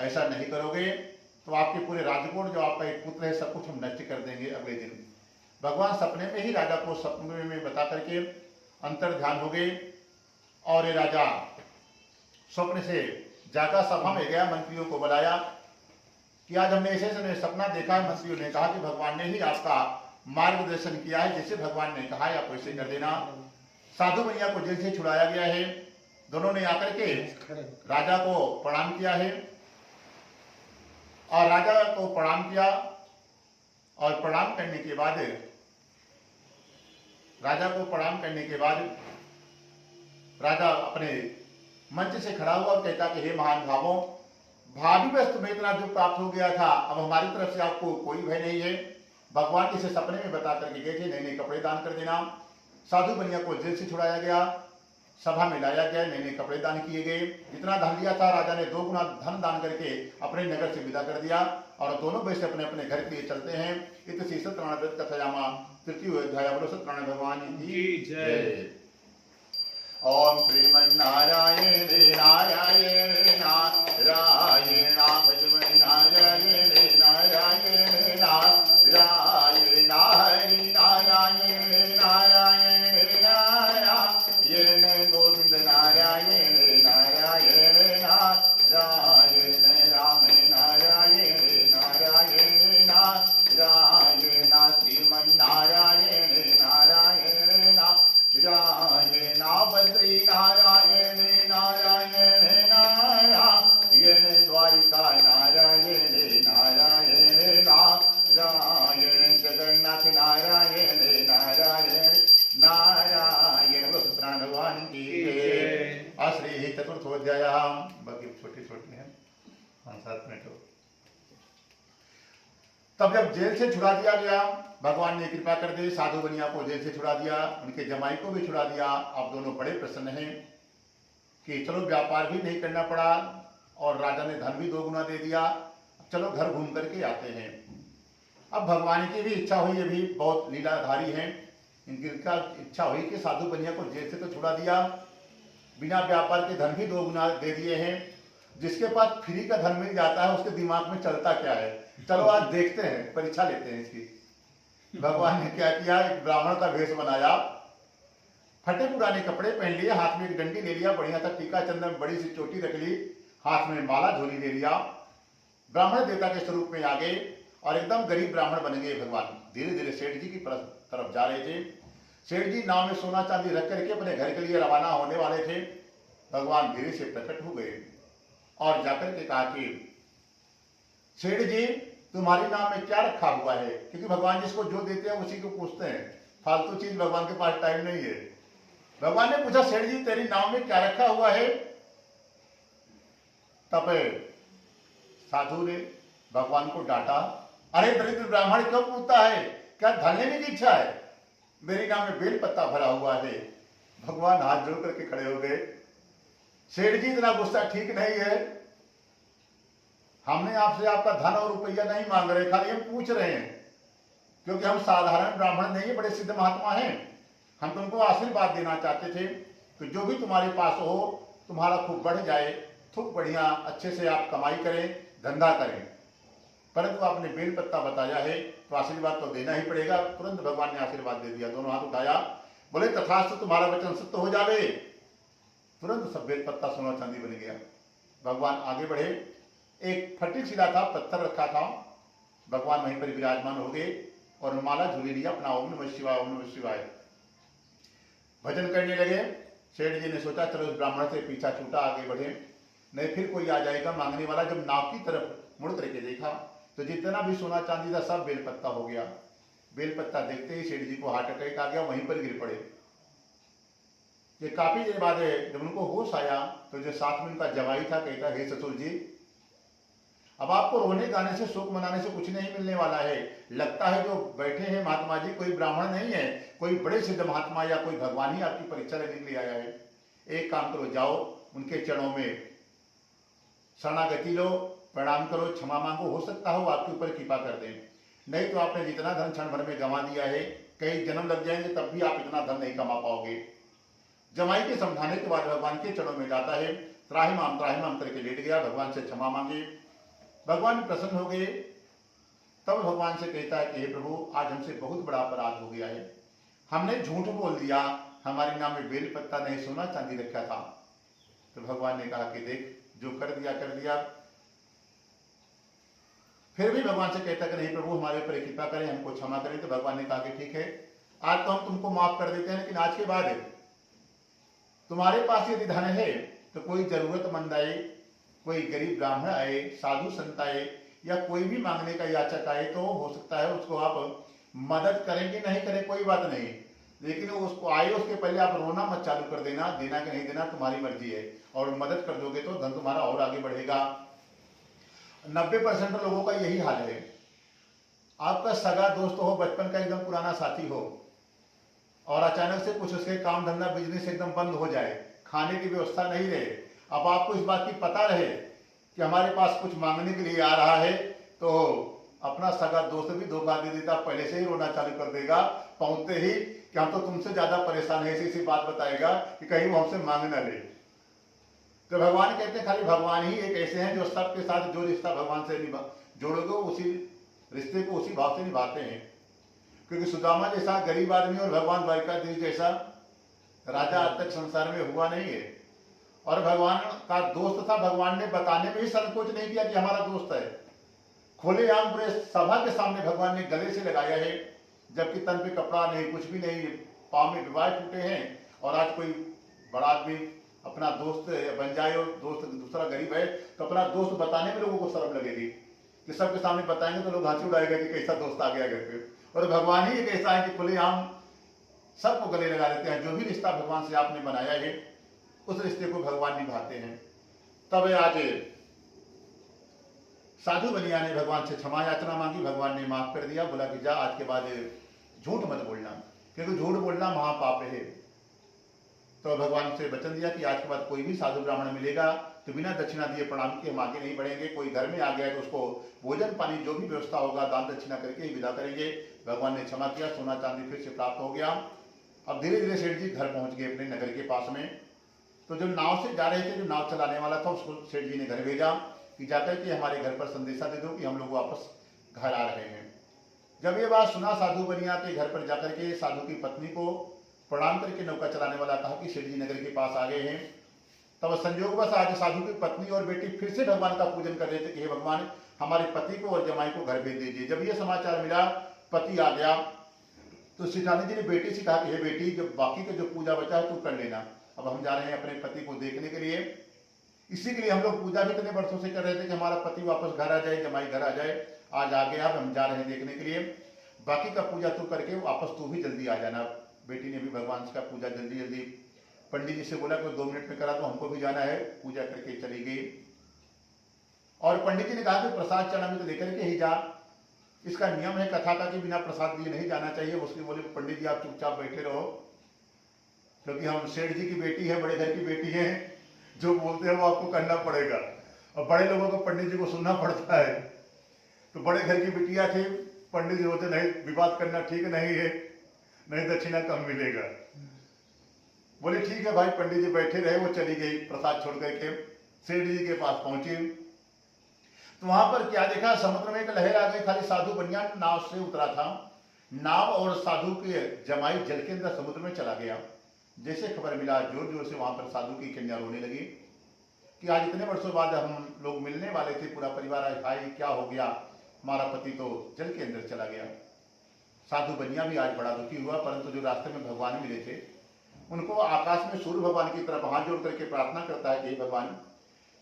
ऐसा नहीं करोगे तो आपके पूरे राजकोट, जो आपका एक पुत्र है, सब कुछ हम नष्ट कर देंगे। अगले दिन भगवान सपने में ही राजा को सपने में बता करके अंतर ध्यान हो गए और ये राजा स्वप्न से जागा, सभा में गया, मंत्रियों को बुलाया कि आज हमने ऐसे समय सपना देखा है। मंत्रियों ने कहा कि भगवान ने ही आपका मार्गदर्शन किया है, जैसे भगवान ने कहा है आप वैसे कर देना। साधु बनिया को जेल से छुड़ाया गया है। दोनों ने आकर के राजा को प्रणाम किया है और राजा को प्रणाम किया और प्रणाम करने के बाद राजा अपने मंच से खड़ा हुआ और कहता कि हे महान भावों, भावी बस तुम्हें इतना दुख प्राप्त हो गया था, अब हमारी तरफ से आपको कोई भय नहीं है। भगवान इसे सपने में बता करके गए थे, नए नए कपड़े दान कर देना। साधु बनिया को जेल से छुड़ाया गया, सभा में लाया गया, नए नए कपड़े दान किए गए। जितना धन लिया था राजा ने 2 गुना धन दान करके अपने नगर से विदा कर दिया और दोनों वैसे अपने अपने घर के लिए चलते हैं। इति सत्यनारायण कथयामा तृतीय अध्याय। बोलो सत्यनारायण भगवान की जय। ओम श्रीमन्नारायण नारायण नारायण भजमन नारायण नारायण नारायण हरि नारायण नारायण नारायण गोविंद नारायण नारायण नारायण राम नारायण नारायण नारायण श्रीमन्नारायण नारायण नारायण बद्री नारायण नारायण नारायण 5-7 मिनट हो। तब जब जेल से छुड़ा दिया गया, भगवान ने कृपा कर दी, साधु बनिया को जेल से छुड़ा दिया, उनके जमाई को भी छुड़ा दिया। अब दोनों बड़े प्रसन्न हैं कि चलो व्यापार भी नहीं करना पड़ा और राजा ने धन भी 2 गुना दे दिया, चलो घर घूम करके आते हैं। अब भगवान की भी इच्छा हुई, ये भी बहुत लीलाधारी हैं, इनकी इच्छा हुई कि साधु बनिया को जेल से तो छुड़ा दिया, बिना व्यापार के धन भी 2 गुना दे दिए हैं, जिसके पास फ्री का धन मिल जाता है उसके दिमाग में चलता क्या है, चलो आज देखते हैं, परीक्षा लेते हैं इसकी। भगवान ने क्या किया, एक ब्राह्मण का वेश बनाया, फटे पुराने कपड़े पहन लिए, हाथ में एक डंडी ले लिया, बढ़िया सा टीका चंदन बड़ी सी चोटी रख ली, हाथ में माला झोली ले लिया, ब्राह्मण देवता के स्वरूप में आ गए और एकदम गरीब ब्राह्मण बन गए भगवान। धीरे धीरे सेठ जी की तरफ जा रहे थे। सेठ जी नाव में सोना चांदी रख करके अपने घर के लिए रवाना होने वाले थे। भगवान धीरे से प्रकट हो गए और जाकर के कहा कि सेठ जी तुम्हारी नाव में क्या रखा हुआ है, क्योंकि भगवान जिसको जो देते हैं उसी को पूछते हैं, फालतू चीज भगवान के पास टाइम नहीं है। भगवान ने पूछा सेठ जी तेरी नाव में क्या रखा हुआ है। तब साधु ने भगवान को डांटा, अरे दरिद्र ब्राह्मण क्यों पूछता है, क्या धन लेने की इच्छा है, मेरी नाव में बेल पत्ता भरा हुआ है। भगवान हाथ जोड़ करके खड़े हो गए, सेठ जी इतना गुस्सा ठीक नहीं है, हमने आपसे आपका धन और रुपया नहीं मांग रहे, खाली हम पूछ रहे हैं, क्योंकि हम साधारण ब्राह्मण नहीं है, बड़े सिद्ध महात्मा हैं, हम तुमको आशीर्वाद देना चाहते थे कि जो भी तुम्हारे पास हो तुम्हारा खूब बढ़ जाए, खूब बढ़िया अच्छे से आप कमाई करें, धंधा करें, परंतु आपने बेल पत्ता बताया है तो आशीर्वाद तो देना ही पड़ेगा। तुरंत भगवान ने आशीर्वाद दे दिया, दोनों हाथ उठाया, बोले तथास्तु तुम्हारा वचन सत्य हो जावे। तुरंत सब बेल पत्ता सोना चांदी बन गया। भगवान आगे बढ़े, एक फटिक शिला था, पत्थर रखा था, भगवान वहीं पर विराजमान हो गए और माला झूली लिया अपना, ओम नमः शिवाय ओम नमः शिवाय भजन करने लगे। सेठ जी ने सोचा चलो इस ब्राह्मण से पीछा छूटा, आगे बढ़े, नहीं फिर कोई आ जाएगा मांगने वाला। जब नाव की तरफ मुड़ करके देखा तो जितना भी सोना चांदी था सब बेलपत्ता हो गया। बेलपत्ता देखते ही सेठ जी को हार्ट अटैक आ गया, वहीं पर गिर पड़े। ये काफी देर बाद जब उनको होश आया तो जो साथ में उनका जवाई था कहता, हे ससुर जी अब आपको रोने गाने से शोक मनाने से कुछ नहीं मिलने वाला है, लगता है जो बैठे हैं महात्मा जी कोई ब्राह्मण नहीं है, कोई बड़े सिद्ध महात्मा या कोई भगवान ही आपकी परीक्षा लेने के लिए आया है। एक काम करो, जाओ उनके चरणों में शरणागति लो, प्रणाम करो, क्षमा मांगो, हो सकता हो आपके ऊपर कृपा कर दें, नहीं तो आपने जितना धन क्षण भर में गंवा दिया है, कई जन्म लग जाएंगे तब भी आप इतना धन नहीं कमा पाओगे। जमाई के समझाने के बाद भगवान के चरणों में जाता है, त्राहिमाम करके लेट गया, भगवान से क्षमा मांगे, भगवान प्रसन्न हो गए। तब भगवान से कहता है कि हे प्रभु आज हमसे बहुत बड़ा अपराध हो गया है, हमने झूठ बोल दिया, हमारे नाम में बेल पत्ता नहीं सोना चांदी रखा था। तो भगवान ने कहा कि देख जो कर दिया। फिर भी भगवान से कहता कि नहीं प्रभु हमारे ऊपर कृपा करें, हमको क्षमा करें। तो भगवान ने कहा कि ठीक है आज तो हम तुमको माफ कर देते हैं, लेकिन आज के बाद तुम्हारे पास यदि धन है तो कोई जरूरतमंद आए, कोई गरीब ब्राह्मण आए, साधु संत आए या कोई भी मांगने का याचक आए तो हो सकता है उसको आप मदद करेंगे, नहीं करें कोई बात नहीं, लेकिन उसको आए उसके पहले आप रोना मत चालू कर देना, देना कि नहीं देना तुम्हारी मर्जी है, और मदद कर दोगे तो धन तुम्हारा और आगे बढ़ेगा। 90% लोगों का यही हाल है। आपका सगा दोस्त हो, बचपन का एकदम पुराना साथी हो, और अचानक से कुछ उसके काम धंधा बिजनेस एकदम बंद हो जाए, खाने की व्यवस्था नहीं रहे, अब आपको इस बात की पता रहे कि हमारे पास कुछ मांगने के लिए आ रहा है, तो अपना सगा दोस्त भी धोखा दे देता, पहले से ही रोना चालू कर देगा पहुंचते ही कि हम तो तुमसे ज्यादा परेशान है, ऐसी बात बताएगा कि कहीं वो हमसे मांग न ले। तो भगवान कहते हैं खाली भगवान ही एक ऐसे हैं जो सबके साथ जो रिश्ता भगवान से जोड़ोगे उसी रिश्ते को उसी भाव से निभाते हैं। क्योंकि सुदामा जैसा गरीब आदमी और भगवान द्वारिकाधीश जैसा राजा आज तक संसार में हुआ नहीं है, और भगवान का दोस्त था, भगवान ने बताने में ही संकोच नहीं किया कि हमारा दोस्त है, खुलेआम पूरे सभा के सामने भगवान ने गले से लगाया है, जबकि तन पे कपड़ा नहीं, कुछ भी नहीं, पाँव में विवाह टूटे हैं, और आज कोई बड़ा आदमी अपना दोस्त बन जाए और दोस्त दूसरा गरीब है तो अपना दोस्त बताने में लोगों को शर्म लगेगी कि सबके सामने बताएंगे तो लोग हंसी उड़ाएगा कि कैसा दोस्त आ गया घर पे। और भगवान ही एक ऐसा है कि खुलेआम सबको गले लगा देते हैं, जो भी रिश्ता भगवान से आपने बनाया है उस रिश्ते को भगवान निभाते हैं। तब आज साधु बनिया ने भगवान से क्षमा याचना मांगी, भगवान ने माफ कर दिया, बोला कि जा आज के बाद झूठ मत बोलना, क्योंकि झूठ बोलना महापाप है। तो भगवान से वचन दिया कि आज के बाद कोई भी साधु ब्राह्मण मिलेगा तो बिना दक्षिणा दिए प्रणाम किए हम आगे नहीं बढ़ेंगे। कोई घर में आ गया तो उसको भोजन पानी जो भी व्यवस्था होगा दान दक्षिणा करके ही विदा करेंगे। भगवान ने क्षमा किया, सोना चांदी फिर से प्राप्त हो गया। अब धीरे धीरे सेठ जी घर पहुंच गए अपने नगर के पास में। तो जो नाव से जा रहे थे, जो नाव चलाने वाला था, उसको सेठ जी ने घर भेजा कि जाकर के हमारे घर पर संदेशा दे दो कि हम लोग वापस घर आ रहे हैं। जब ये बात सुना, साधु बनिया के घर पर जाकर के साधु की पत्नी को प्रणाम करके नौका चलाने वाला कहा कि सेठ जी नगर के पास आ गए हैं। तब संयोगवश आज साधु की पत्नी और बेटी फिर से भगवान का पूजन कर रहे थे कि हे भगवान, हमारे पति को और जमाई को घर भेज दीजिए। जब ये समाचार मिला, पति आ गया, तो सिद्धांत जी ने बेटी से कहा कि हे बेटी, जब बाकी का जो पूजा बचा है तू कर लेना, अब हम जा रहे हैं अपने पति को देखने के लिए। इसी के लिए हम लोग पूजा भी इतने वर्षों से कर रहे थे कि हमारा पति वापस घर आ जाए, जमाई घर आ जाए। आज आ गया, अब हम जा रहे हैं देखने के लिए, बाकी का पूजा तू करके वापस तू भी जल्दी आ जाना। बेटी ने भी भगवान का पूजा जल्दी जल्दी पंडित जी से बोला कि 2 मिनट में करा तो हमको भी जाना है, पूजा करके चली गई। और पंडित जी ने कहा कि प्रसाद चढ़ा में तो लेकर के ही जा, इसका नियम है कथा का कि बिना प्रसाद दिए नहीं जाना चाहिए। उसके बोले पंडित जी आप चुपचाप बैठे रहो, क्योंकि हम सेठ जी की बेटी है, बड़े घर की बेटी है, जो बोलते हैं वो आपको करना पड़ेगा। और बड़े लोगों को पंडित जी को सुनना पड़ता है। तो बड़े घर की बिटिया थे, पंडित जी बोलते नहीं, विवाद करना ठीक नहीं है, नहीं दक्षिणा कम मिलेगा। बोले ठीक है भाई, पंडित जी बैठे रहे, वो चली गई प्रसाद छोड़ करके सेठ जी के पास पहुंची। तो वहां पर क्या देखा, समुद्र में एक लहर आ गई, खाली साधु बनिया नाव से उतरा था, नाव और साधु के जमाई जल के अंदर समुद्र में चला गया। जैसे खबर मिला, जोर जोर से वहां पर साधु की कन्या रोने लगी कि आज इतने वर्षों बाद हम लोग मिलने वाले थे, पूरा परिवार, भाई क्या हो गया, हमारा पति तो जल के अंदर चला गया। साधु बनिया भी आज बड़ा दुखी हुआ, परंतु जो रास्ते में भगवान मिले थे, उनको आकाश में सूर्य भगवान की तरफ हाथ जोड़ करके प्रार्थना करता है कि भगवान,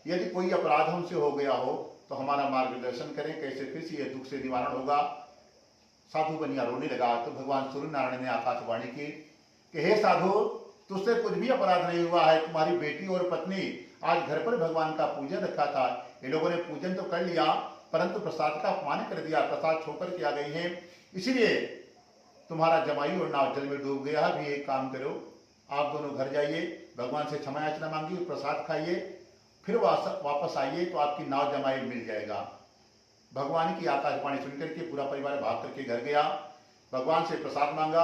यदि कोई अपराध हमसे हो गया हो तो हमारा मार्गदर्शन करें, कैसे फिर से ये दुख से निवारण होगा। साधु बनिया रोने लगा। तो भगवान सूर्य नारायण ने आकाशवाणी की कि हे साधु, तुझसे कुछ भी अपराध नहीं हुआ है, तुम्हारी बेटी और पत्नी आज घर पर भगवान का पूजन रखा था, ये लोगों ने पूजन तो कर लिया परंतु प्रसाद का अपमान कर दिया, प्रसाद छोकर के आ गई है, इसलिए तुम्हारा जमाई और नाव जल में डूब गया। भी एक काम करो, आप दोनों घर जाइए, भगवान से क्षमा याचना मांगिए, प्रसाद खाइए, फिर वापस आइए तो आपकी नाव जमाई मिल जाएगा। भगवान की आकाशवाणी सुनकर के पूरा परिवार भाग करके घर गया, भगवान से प्रसाद मांगा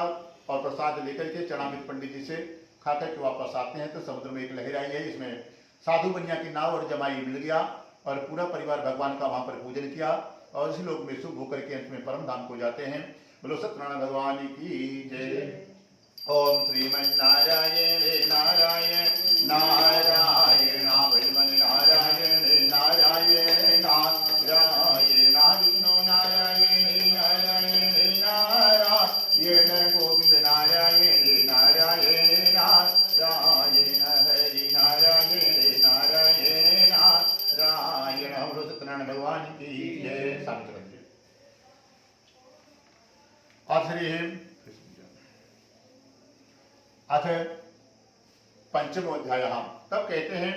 और प्रसाद लेकर के चरणामृत पंडित जी से खा करके वापस आते हैं तो समुद्र में एक लहर आई है, इसमें साधु बनिया की नाव और जमाई मिल गया और पूरा परिवार भगवान का वहां पर पूजन किया और इसी लोग में शुभ होकर के अंत में परम धाम को जाते हैं। बोलो सत्यनारायण भगवान की जय। ओम श्रीमन्नारायण नारायण नारायण नारायण नारायण नारायण नारायण विष्णु नारायण नारायण नारायण गोविंद नारायण नारायण नारायण हरि नारायण नारायण नारायण। बोलो सत्यनारायण भगवान की जय। शांति रखिए। आखिरी अथ पंचमो अध्याय। तब कहते हैं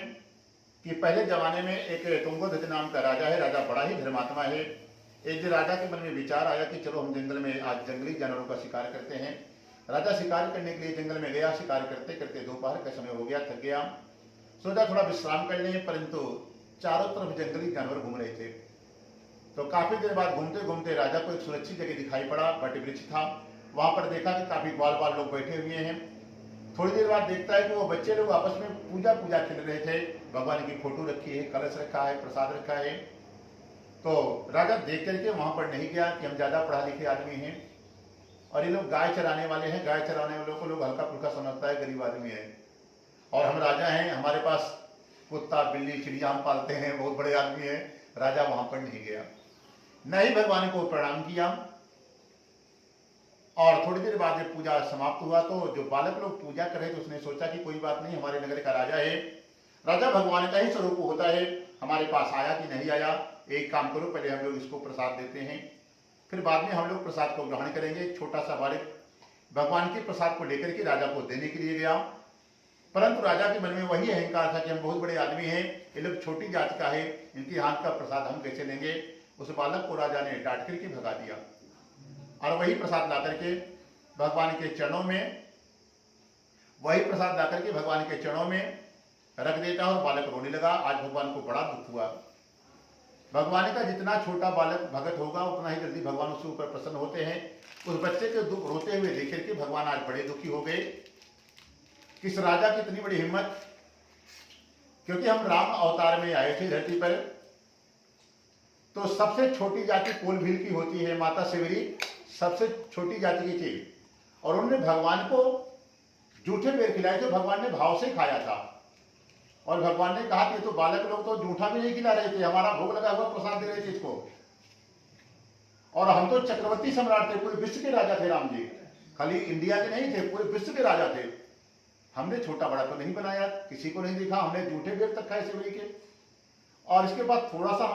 कि पहले जमाने में एक तुंगोध्वज नाम का राजा है, राजा बड़ा ही धर्मात्मा है। एक दिन राजा के मन में विचार आया कि चलो हम जंगल में आज जंगली जानवरों का शिकार करते हैं। राजा शिकार करने के लिए जंगल में गया, शिकार करते करते दोपहर का समय हो गया, थक गया, सोचा थोड़ा विश्राम कर लें, परंतु चारों तरफ जंगली जानवर घूम रहे थे। तो काफी देर बाद घूमते घूमते राजा को एक सुरक्षित जगह दिखाई पड़ा, वट वृक्ष था, वहां पर देखा कि काफी ग्वाल बाल लोग बैठे हुए हैं। थोड़ी देर बाद देखता है कि वो बच्चे लोग आपस में पूजा खेल रहे थे, भगवान की फोटो रखी है, कलश रखा है, प्रसाद रखा है। तो राजा देख करके वहां पर नहीं गया कि हम ज्यादा पढ़ा लिखे आदमी हैं और ये लोग गाय चराने वाले हैं, गाय चराने वालों को लोग हल्का फुल्का समझता है, गरीब आदमी है, और हम राजा हैं, हमारे पास कुत्ता बिल्ली चिड़िया हम पालते हैं, बहुत बड़े आदमी है। राजा वहां पर नहीं गया, न ही भगवान को प्रणाम किया। और थोड़ी देर बाद जब पूजा समाप्त हुआ तो जो बालक लोग पूजा कर रहे थे उसने सोचा कि कोई बात नहीं, हमारे नगर का राजा है, राजा भगवान का ही स्वरूप होता है, हमारे पास आया कि नहीं आया, एक काम करो, पहले हम लोग इसको प्रसाद देते हैं, फिर बाद में हम लोग प्रसाद को ग्रहण करेंगे। छोटा सा बालक भगवान के प्रसाद को लेकर के राजा को देने के लिए गया। परंतु राजा के मन में वही अहंकार था कि हम बहुत बड़े आदमी हैं, ये लोग छोटी जाति का है, इनके हाथ का प्रसाद हम कैसे लेंगे। उस बालक को राजा ने डांट करके भगा दिया और वही प्रसाद ला करके भगवान के चरणों में, रख देता और बालक रोने लगा। आज भगवान को बड़ा दुख हुआ। भगवान का जितना छोटा बालक भगत होगा उतना ही जल्दी भगवान उसके ऊपर प्रसन्न होते हैं। उस बच्चे के दुख रोते हुए देख करके भगवान आज बड़े दुखी हो गए। किस राजा की इतनी बड़ी हिम्मत, क्योंकि हम राम अवतार में आए थे धरती पर, तो सबसे छोटी जाति कोलभील की होती है, माता शिवरी सबसे छोटी जाति की थी और उन्होंने भगवान को जूठे बेर खिलाए थे। भगवान ने भाव से खाया था और भगवान ने कहा कि तो बालक लोग तो जूठा भी नहीं खिला रहे थे, हमारा भोग लगा हुआ प्रसाद दे रहे थे इसको, और हम तो चक्रवर्ती सम्राट थे, पूरे विश्व के राजा थे राम जी, खाली इंडिया के नहीं थे, पूरे विश्व के राजा थे। हमने छोटा बड़ा तो नहीं बनाया, किसी को नहीं देखा, हमने जूठे बेर तक खाए शिवरी के, और इसके बाद थोड़ा सा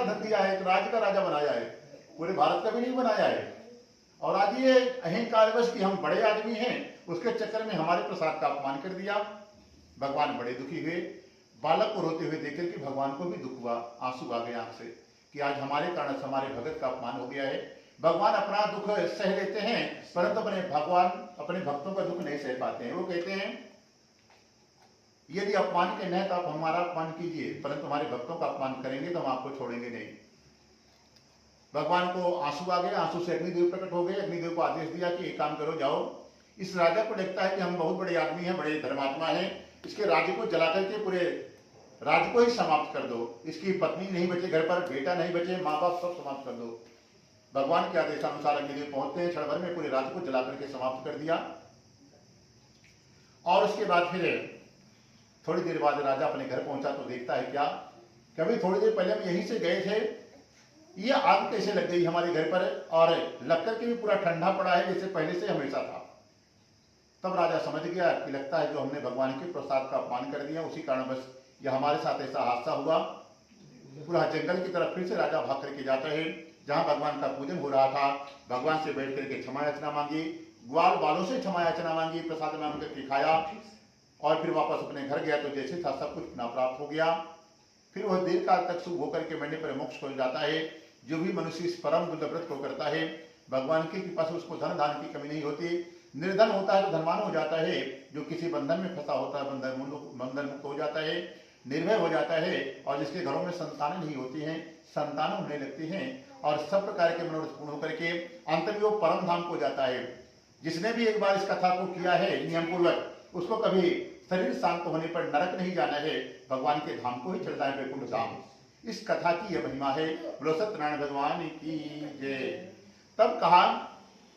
धन दिया है, एक राज्य का राजा बनाया है, पूरे भारत का भी नहीं बनाया है। और आज ये अहंकारवश कि हम बड़े आदमी हैं, उसके चक्कर में हमारे प्रसाद का अपमान कर दिया। भगवान बड़े दुखी हुए। बालक को रोते हुए देखकर कि भगवान को भी दुख हुआ, आंसू आ गए आंख से कि आज हमारे कारण हमारे भगत का अपमान हो गया है। भगवान अपना दुख सह लेते हैं, परंतु अपने भक्तों का दुख नहीं सह पाते हैं। वो कहते हैं यदि अपमान करना है तो आप हमारा अपमान कीजिए, परंतु हमारे भक्तों का अपमान करेंगे तो हम आपको छोड़ेंगे नहीं। भगवान को आंसू आ गए, आंसू से अग्निदेव प्रकट हो गए। अग्निदेव को आदेश दिया कि एक काम करो, जाओ, इस राजा को लगता है कि हम बहुत बड़े आदमी हैं, बड़े धर्मात्मा हैं, इसके राज्य को जला करके पूरे राज्य को ही समाप्त कर दो। इसकी पत्नी नहीं बचे, घर पर बेटा नहीं बचे, माँ बाप सब समाप्त कर दो। भगवान के आदेशानुसार अग्निदेव पहुंचते हैं, क्षण भर में पूरे राज्य को जला करके समाप्त कर दिया। और उसके बाद फिर थोड़ी देर बाद राजा अपने घर पहुंचा तो देखता है क्या, कभी थोड़ी देर पहले हम यहीं से गए थे, ये आग कैसे लग गई हमारे घर पर, और लग करके भी पूरा ठंडा पड़ा है जैसे पहले से हमेशा था। तब राजा समझ गया कि लगता है जो हमने भगवान के प्रसाद का अपमान कर दिया, उसी कारण बस यह हमारे साथ ऐसा हादसा हुआ। पूरा जंगल की तरफ फिर से राजा भाग करके जाता है, जहां भगवान का पूजन हो रहा था। भगवान से बैठ करके क्षमा याचना मांगी, ग्वाल बालों से क्षमा याचना मांगी, प्रसाद मांग करके खाया और फिर वापस अपने घर गया तो जैसे था सब कुछ ना प्राप्त हो गया। फिर वह देर काल तक शुभ होकर के मरने पर मोक्ष हो जाता है। जो भी मनुष्य इस परम बुद्ध व्रत को करता है, भगवान की कृपा से उसको धन दान की कमी नहीं होती। निर्धन होता है तो धनवान हो जाता है, जो किसी बंधन में फंसा होता है बंधन मुक्त हो जाता है, निर्भय हो जाता है, और जिसके घरों में संतानें नहीं होती हैं संतान होने लगती हैं, और सब प्रकार के मनोरथ पूर्ण होकर के अंत में वो परम धाम को जाता है। जिसने भी एक बार इस कथा को किया है नियम पूर्वक, उसको कभी शरीर शांत होने पर नरक नहीं जाना है, भगवान के धाम को ही चलना है, वैकुंठ धाम। इस कथा की यह महिमा है। बोलो सत्यनारायण भगवान की जय। तब कहा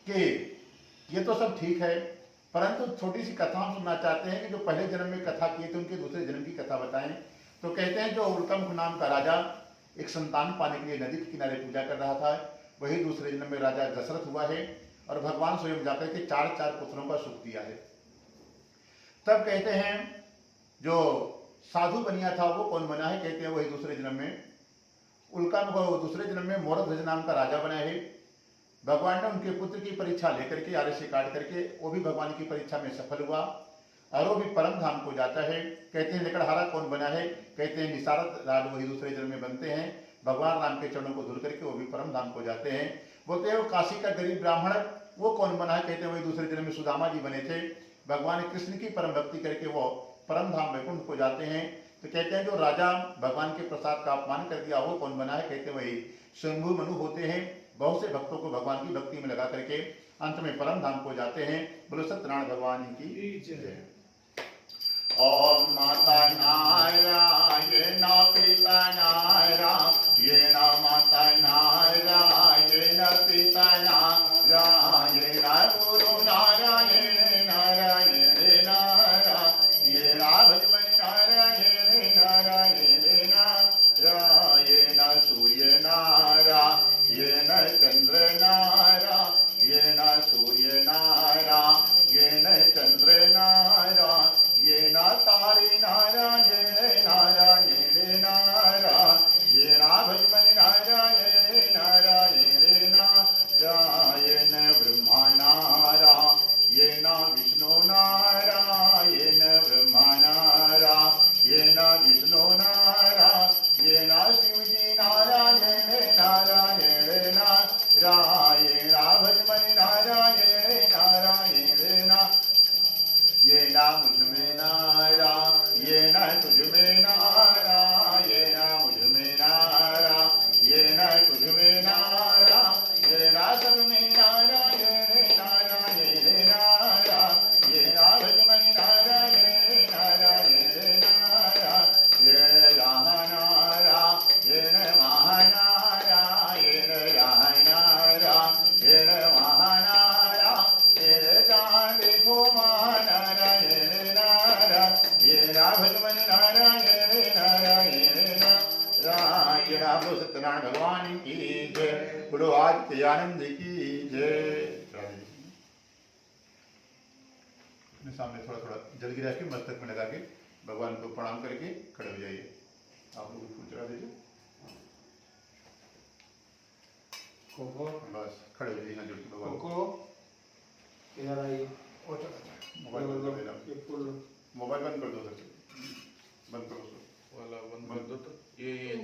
कि ये तो सब ठीक है, परंतु छोटी सी कथा हम सुनना चाहते हैं कि जो पहले जन्म में कथा किए थे उनके दूसरे जन्म की कथा बताएं। तो कहते हैं जो उल्कामुख नाम का राजा एक संतान पाने के लिए नदी के किनारे पूजा कर रहा था, वही दूसरे जन्म में राजा दशरथ हुआ है, और भगवान स्वयं जाकर के 4 पुत्रों का सुख दिया है। तब कहते हैं जो साधु बनिया था वो कौन बना है, कहते हैं वही दूसरे जन्म में उल्कामुख, दूसरे जन्म में मोरध्वज नाम का राजा बना है। भगवान ने उनके पुत्र की परीक्षा लेकर के आरे से काट करके, वो भी भगवान की परीक्षा में सफल हुआ और वो भी परम धाम को जाता है। कहते हैं लकड़हारा कौन बना है, कहते हैं निसारद राज वही दूसरे जन्म में बनते हैं। भगवान राम के चरणों को धुल करके वो भी परम धाम को जाते हैं। बोलते हैं वो काशी का गरीब ब्राह्मण वो कौन बना है, कहते हैं वही दूसरे जन्म में सुदामा जी बने थे। भगवान कृष्ण की परम भक्ति करके वो परम धाम वैकुंठ को जाते हैं। तो कहते हैं जो राजा भगवान के प्रसाद का अपमान कर दिया वो कौन बना है, कहते हैं वही शंभु मनु होते हैं। बहुत से भक्तों को भगवान की भक्ति में लगा करके अंत में परम धाम को जाते हैं। बोलो सत्यनारायण भगवान की जय। ओम माता नारायण पिता नारायण माता नारायण पिता नारायण गुरु नारायण नारायण नारायण भगवान नारायण नारायण नारायण सूर्य नारायण चंद्र नारायण सूर्य नारायण चंद्र नारायण तारे नारायण नारायण नारायण ये राम सत्यनारायण भगवान की जय, बोलो आज आनंद की जय। अपने सामने थोड़ा थोड़ा जल गिरा के मस्तक में लगा के भगवान को प्रणाम करके खड़े हो जाइए। आप लोग फूल चढ़ा दीजिए, बस खड़े हो जाइए यहाँ जोड़ के भगवान को। इधर आइए। मोबाइल बंद कर देना, मोबाइल बंद कर दो, बंद करो उसको। वाला बंद कर दो तो ये